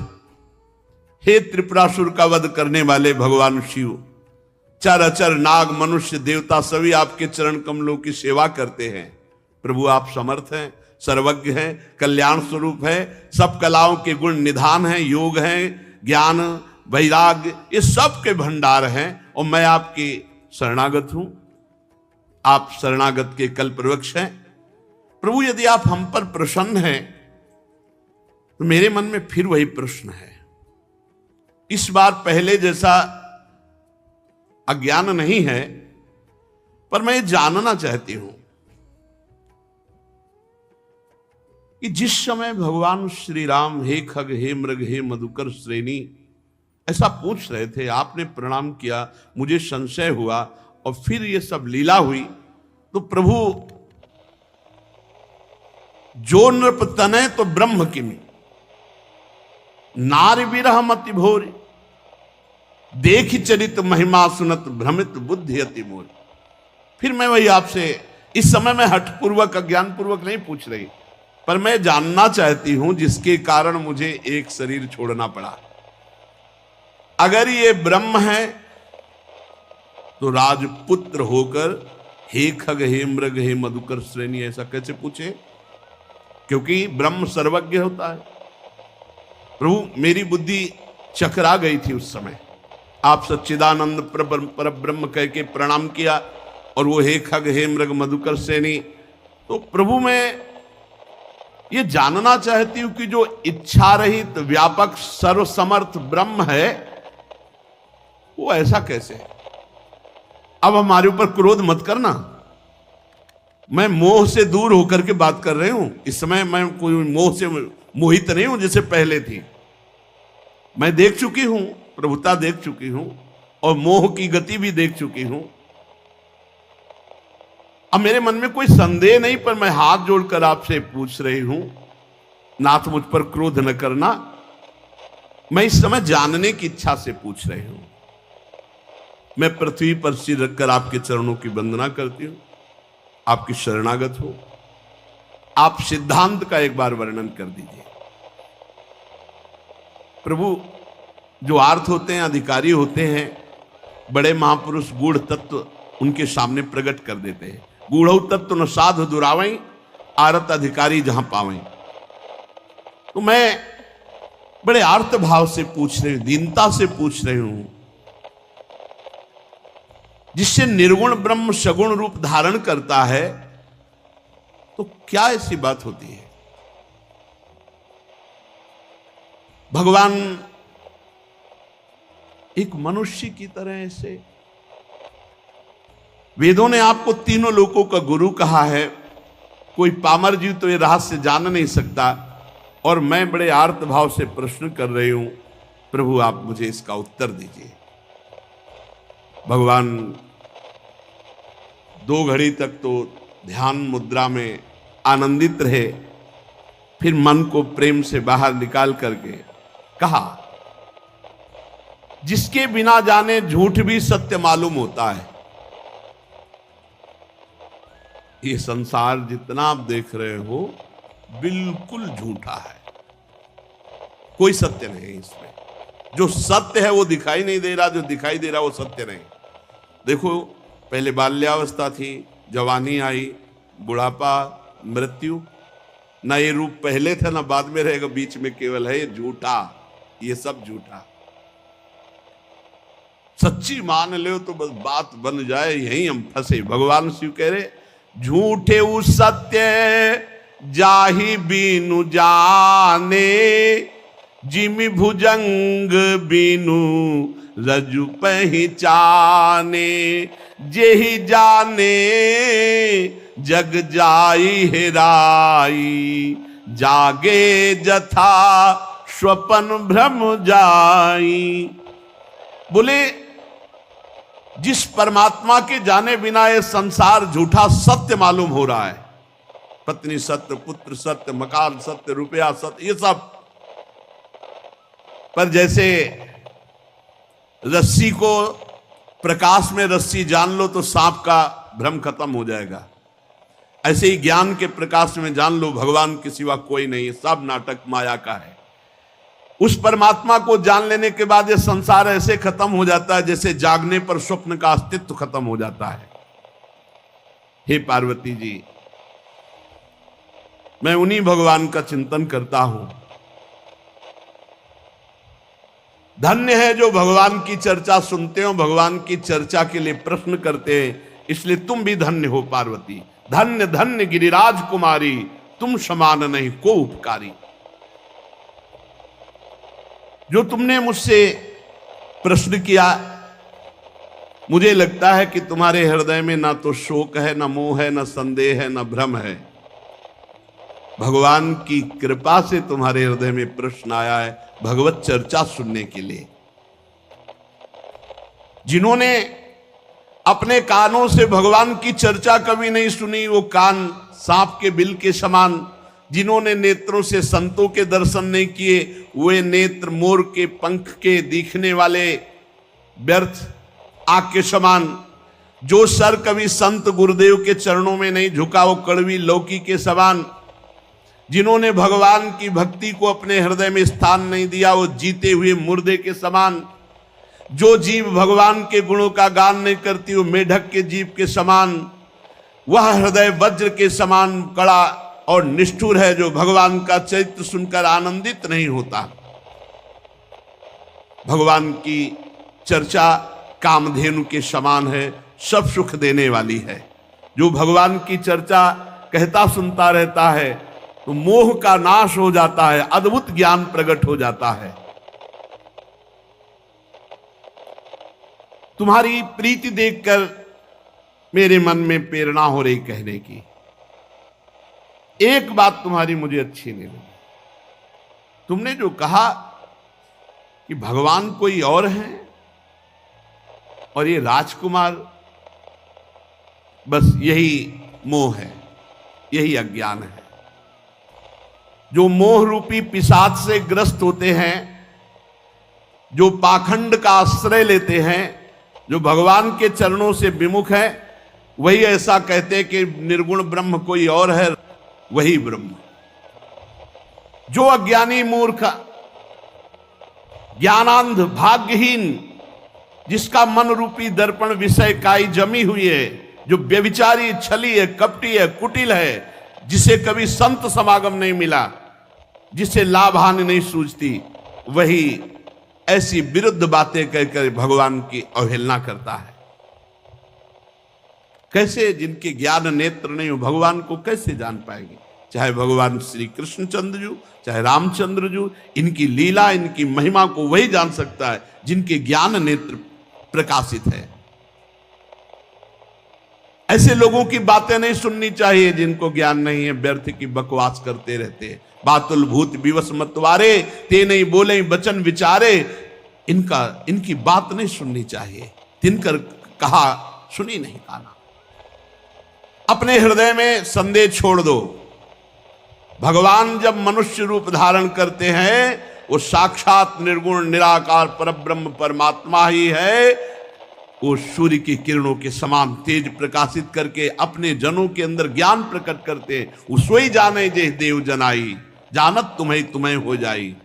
Speaker 1: हे त्रिपुरासुर का वध करने वाले भगवान शिव, चर अचर नाग मनुष्य देवता सभी आपके चरण कमलों की सेवा करते हैं। प्रभु आप समर्थ हैं, सर्वज्ञ हैं, कल्याण स्वरूप है, सब कलाओं के गुण निधान हैं, योग हैं, ज्ञान वैराग्य ये सब के भंडार हैं, और मैं आपकी शरणागत हूं। आप शरणागत के कल्प वृक्ष हैं। प्रभु यदि आप हम पर प्रसन्न हैं तो मेरे मन में फिर वही प्रश्न है। इस बार पहले जैसा अज्ञान नहीं है, पर मैं जानना चाहती हूं कि जिस समय भगवान श्री राम हे खग हे मृग हे मधुकर श्रेणी ऐसा पूछ रहे थे, आपने प्रणाम किया, मुझे संशय हुआ और फिर ये सब लीला हुई, तो प्रभु जो नृप तनय तो ब्रह्म किमी नारी विरह मति भोरी देखी चरित महिमा सुनत भ्रमित बुद्धि अति मोरी। फिर मैं वही आपसे इस समय मैं हठपूर्वक अज्ञानपूर्वक नहीं पूछ रही, पर मैं जानना चाहती हूं जिसके कारण मुझे एक शरीर छोड़ना पड़ा। अगर ये ब्रह्म है तो राजपुत्र होकर हे खग हे मृग हे मधुकर श्रेणी ऐसा कैसे पूछे? क्योंकि ब्रह्म सर्वज्ञ होता है। प्रभु मेरी बुद्धि चकरा गई थी उस समय, आप सच्चिदानंद पर ब्रह्म कह के प्रणाम किया और वो हे खग हे मृग मधुकर श्रेणी। तो प्रभु मैं ये जानना चाहती हूं कि जो इच्छा रहित व्यापक सर्वसमर्थ ब्रह्म है वो ऐसा कैसे है? अब हमारे ऊपर क्रोध मत करना, मैं मोह से दूर होकर के बात कर रही हूं। इस समय मैं कोई मोह से मोहित नहीं हूं जैसे पहले थी। मैं देख चुकी हूं, प्रभुता देख चुकी हूं और मोह की गति भी देख चुकी हूं। अब मेरे मन में कोई संदेह नहीं, पर मैं हाथ जोड़कर आपसे पूछ रही हूं, नाथ मुझ पर क्रोध न करना। मैं इस समय जानने की इच्छा से पूछ रही हूं। मैं पृथ्वी पर सिर रखकर आपके चरणों की वंदना करती हूं, आपकी शरणागत हो। आप सिद्धांत का एक बार वर्णन कर दीजिए। प्रभु जो आर्थ होते हैं, अधिकारी होते हैं, बड़े महापुरुष गूढ़ तत्व उनके सामने प्रकट कर देते हैं। गूढ़ तत्व न साधु दुरावई आरत अधिकारी जहां पावई। तो मैं बड़े आर्त भाव से पूछ रही हूं, दीनता से पूछ रही हूं, जिससे निर्गुण ब्रह्म सगुण रूप धारण करता है, तो क्या ऐसी बात होती है? भगवान एक मनुष्य की तरह ऐसे, वेदों ने आपको तीनों लोकों का गुरु कहा है। कोई पामर जीव तो ये रहस्य जान नहीं सकता, और मैं बड़े आर्त भाव से प्रश्न कर रही हूं। प्रभु आप मुझे इसका उत्तर दीजिए। भगवान 2 घड़ी तक तो ध्यान मुद्रा में आनंदित रहे, फिर मन को प्रेम से बाहर निकाल करके कहा, जिसके बिना जाने झूठ भी सत्य मालूम होता है। ये संसार जितना आप देख रहे हो बिल्कुल झूठा है, कोई सत्य नहीं है इसमें। जो सत्य है वो दिखाई नहीं दे रहा, जो दिखाई दे रहा वो सत्य नहीं। देखो, पहले बाल्यावस्था थी, जवानी आई, बुढ़ापा, मृत्यु। ना ये रूप पहले था ना बाद में रहेगा, बीच में केवल है ये झूठा। ये सब झूठा। सच्ची मान लो तो बस बात बन जाए, यहीं हम फंसे। भगवान शिव कह रहे, झूठे उ सत्य जाहि बीनु जाने, जिमि भुजंग बीनु रजु पहचाने। जेहि जाने जग जाई हेराई, जागे जथा स्वपन भ्रम जाई। बोले जिस परमात्मा के जाने बिना ये संसार झूठा सत्य मालूम हो रहा है, पत्नी सत्य, पुत्र सत्य, मकान सत्य, रुपया सत्य, ये सब। पर जैसे रस्सी को प्रकाश में रस्सी जान लो तो सांप का भ्रम खत्म हो जाएगा, ऐसे ही ज्ञान के प्रकाश में जान लो भगवान के सिवा कोई नहीं, सब नाटक माया का है। उस परमात्मा को जान लेने के बाद ये संसार ऐसे खत्म हो जाता है जैसे जागने पर स्वप्न का अस्तित्व खत्म हो जाता है। हे पार्वती जी, मैं उन्हीं भगवान का चिंतन करता हूं। धन्य है जो भगवान की चर्चा सुनते हो, भगवान की चर्चा के लिए प्रश्न करते हैं इसलिए तुम भी धन्य हो पार्वती। धन्य धन्य गिरिराज कुमारी, तुम समान नहीं को उपकारी। जो तुमने मुझसे प्रश्न किया, मुझे लगता है कि तुम्हारे हृदय में ना तो शोक है, ना मोह है, ना संदेह है, ना भ्रम है। भगवान की कृपा से तुम्हारे हृदय में प्रश्न आया है भगवत चर्चा सुनने के लिए। जिन्होंने अपने कानों से भगवान की चर्चा कभी नहीं सुनी, वो कान सांप के बिल के समान। जिन्होंने नेत्रों से संतों के दर्शन नहीं किए, वे नेत्र मोर के पंख के दिखने वाले व्यर्थ आग के समान। जो सर कभी संत गुरुदेव के चरणों में नहीं झुका, वो कड़वी लौकी के समान। जिन्होंने भगवान की भक्ति को अपने हृदय में स्थान नहीं दिया, वो जीते हुए मुर्दे के समान। जो जीव भगवान के गुणों का गान नहीं करती, वो मेढक के जीव के समान। वह हृदय वज्र के समान कड़ा और निष्ठुर है, जो भगवान का चरित्र सुनकर आनंदित नहीं होता। भगवान की चर्चा कामधेनु के समान है, सब सुख देने वाली है। जो भगवान की चर्चा कहता सुनता रहता है, तो मोह का नाश हो जाता है, अद्भुत ज्ञान प्रकट हो जाता है। तुम्हारी प्रीति देखकर मेरे मन में प्रेरणा हो रही कहने की। एक बात तुम्हारी मुझे अच्छी नहीं लगी। तुमने जो कहा कि भगवान कोई और है और ये राजकुमार, बस यही मोह है, यही अज्ञान है। जो मोह रूपी पिशाच से ग्रस्त होते हैं, जो पाखंड का आश्रय लेते हैं, जो भगवान के चरणों से विमुख है, वही ऐसा कहते कि निर्गुण ब्रह्म कोई और है, वही ब्रह्म। जो अज्ञानी मूर्ख ज्ञानांध भाग्यहीन, जिसका मन रूपी दर्पण विषय काई जमी हुई है, जो व्यभिचारी छली है, कपटी है, कुटिल है, जिसे कभी संत समागम नहीं मिला, जिसे लाभ हानि नहीं सूझती, वही ऐसी विरुद्ध बातें कहकर भगवान की अवहेलना करता है। कैसे जिनके ज्ञान नेत्र नहीं हो, भगवान को कैसे जान पाएंगे? चाहे भगवान श्री कृष्णचंद्र जी, चाहे रामचंद्र जी, इनकी लीला, इनकी महिमा को वही जान सकता है जिनके ज्ञान नेत्र प्रकाशित है। ऐसे लोगों की बातें नहीं सुननी चाहिए जिनको ज्ञान नहीं है, व्यर्थ की बकवास करते रहते हैं। बातुल भूत विवश मतवारे, ते नहीं बोले बचन विचारे। इनकी बात नहीं सुननी चाहिए। तिनकर कहा सुनी नहीं काना। अपने हृदय में संदेह छोड़ दो। भगवान जब मनुष्य रूप धारण करते हैं, वो साक्षात निर्गुण निराकार परब्रह्म परमात्मा ही है। वो सूर्य की किरणों के समान तेज प्रकाशित करके अपने जनों के अंदर ज्ञान प्रकट करते हैं। वो सोई जाने जे देव जनाई, जानत तुम्हें तुम्हें हो जाई।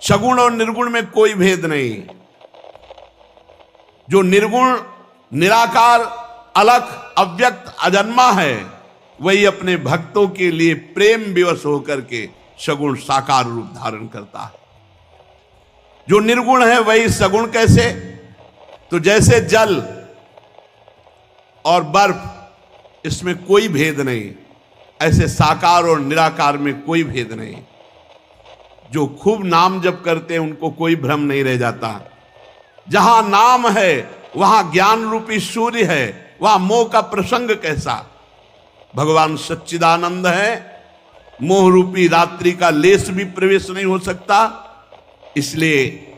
Speaker 1: सगुण और निर्गुण में कोई भेद नहीं। जो निर्गुण निराकार अलख अव्यक्त अजन्मा है, वही अपने भक्तों के लिए प्रेम विवश होकर के सगुण साकार रूप धारण करता है। जो निर्गुण है वही सगुण कैसे? तो जैसे जल और बर्फ, इसमें कोई भेद नहीं, ऐसे साकार और निराकार में कोई भेद नहीं। जो खूब नाम जप करते हैं उनको कोई भ्रम नहीं रह जाता। जहां नाम है वहां ज्ञान रूपी सूर्य है, वहां मोह का प्रसंग कैसा? भगवान सच्चिदानंद है, मोह रूपी रात्रि का लेस भी प्रवेश नहीं हो सकता। इसलिए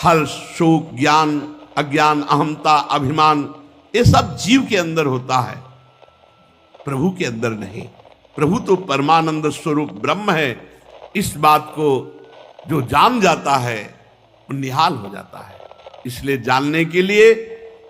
Speaker 1: हर शोक, ज्ञान, अज्ञान, अहमता, अभिमान, ये सब जीव के अंदर होता है, प्रभु के अंदर नहीं। प्रभु तो परमानंद स्वरूप ब्रह्म है। इस बात को जो जान जाता है वो निहाल हो जाता है। इसलिए जानने के लिए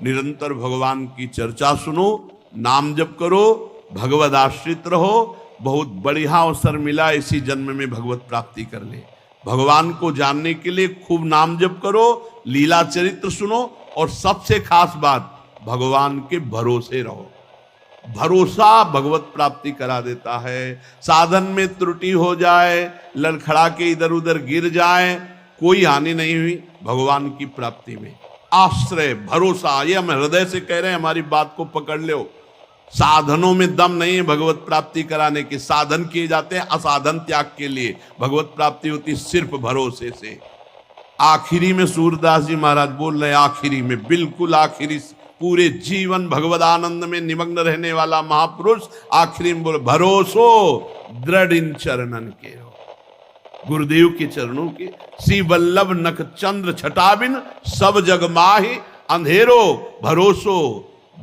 Speaker 1: निरंतर भगवान की चर्चा सुनो, नाम जप करो, भगवद आश्रित रहो। बहुत बढ़िया अवसर मिला, इसी जन्म में भगवत प्राप्ति कर ले। भगवान को जानने के लिए खूब नाम जप करो, लीला चरित्र सुनो, और सबसे खास बात, भगवान के भरोसे रहो। भरोसा भगवत प्राप्ति करा देता है। साधन में त्रुटि हो जाए, लड़खड़ा के इधर उधर गिर जाए, कोई हानि नहीं हुई भगवान की प्राप्ति में। आश्रय, भरोसा, ये हम हृदय से कह रहे हैं, हमारी बात को पकड़ लो। साधनों में दम नहीं है भगवत प्राप्ति कराने के, साधन किए जाते हैं असाधन त्याग के लिए, भगवत प्राप्ति होती सिर्फ भरोसे से। आखिरी में सूरदास जी महाराज बोल रहे, आखिरी में, बिल्कुल आखिरी, पूरे जीवन भगवद आनंद में निमग्न रहने वाला महापुरुष आखिरी में बोले, भरोसो दृढ़ इन चरणन के हो, गुरुदेव के चरणों के। श्री वल्लभ नख चंद्र छटाबिन सब जग माहि अंधेरो, भरोसो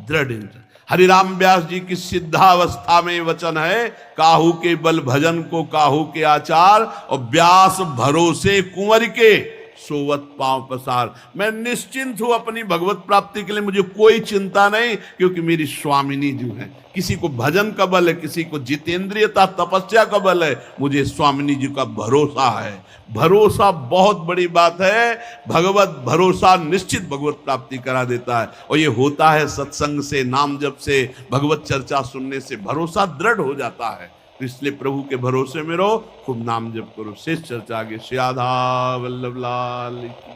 Speaker 1: दृढ़ इन। हरिराम व्यास जी की सिद्धावस्था में वचन है, काहू के बल भजन को काहू के आचार, और व्यास भरोसे कुंवर के सोवत पांव पसार। मैं निश्चिंत हूं अपनी भगवत प्राप्ति के लिए, मुझे कोई चिंता नहीं, क्योंकि मेरी स्वामिनी जो है, किसी को भजन का बल है, किसी को जितेंद्रियता तपस्या का बल है, मुझे स्वामिनी जी का भरोसा है। भरोसा बहुत बड़ी बात है, भगवत भरोसा निश्चित भगवत प्राप्ति करा देता है, और ये होता है सत्संग से, नाम जप से, भगवत चर्चा सुनने से भरोसा दृढ़ हो जाता है। इसलिए प्रभु के भरोसे में रहो, खूब नाम जप करो। शेष चर्चा आगे। श्री राधा वल्लभ लाल की।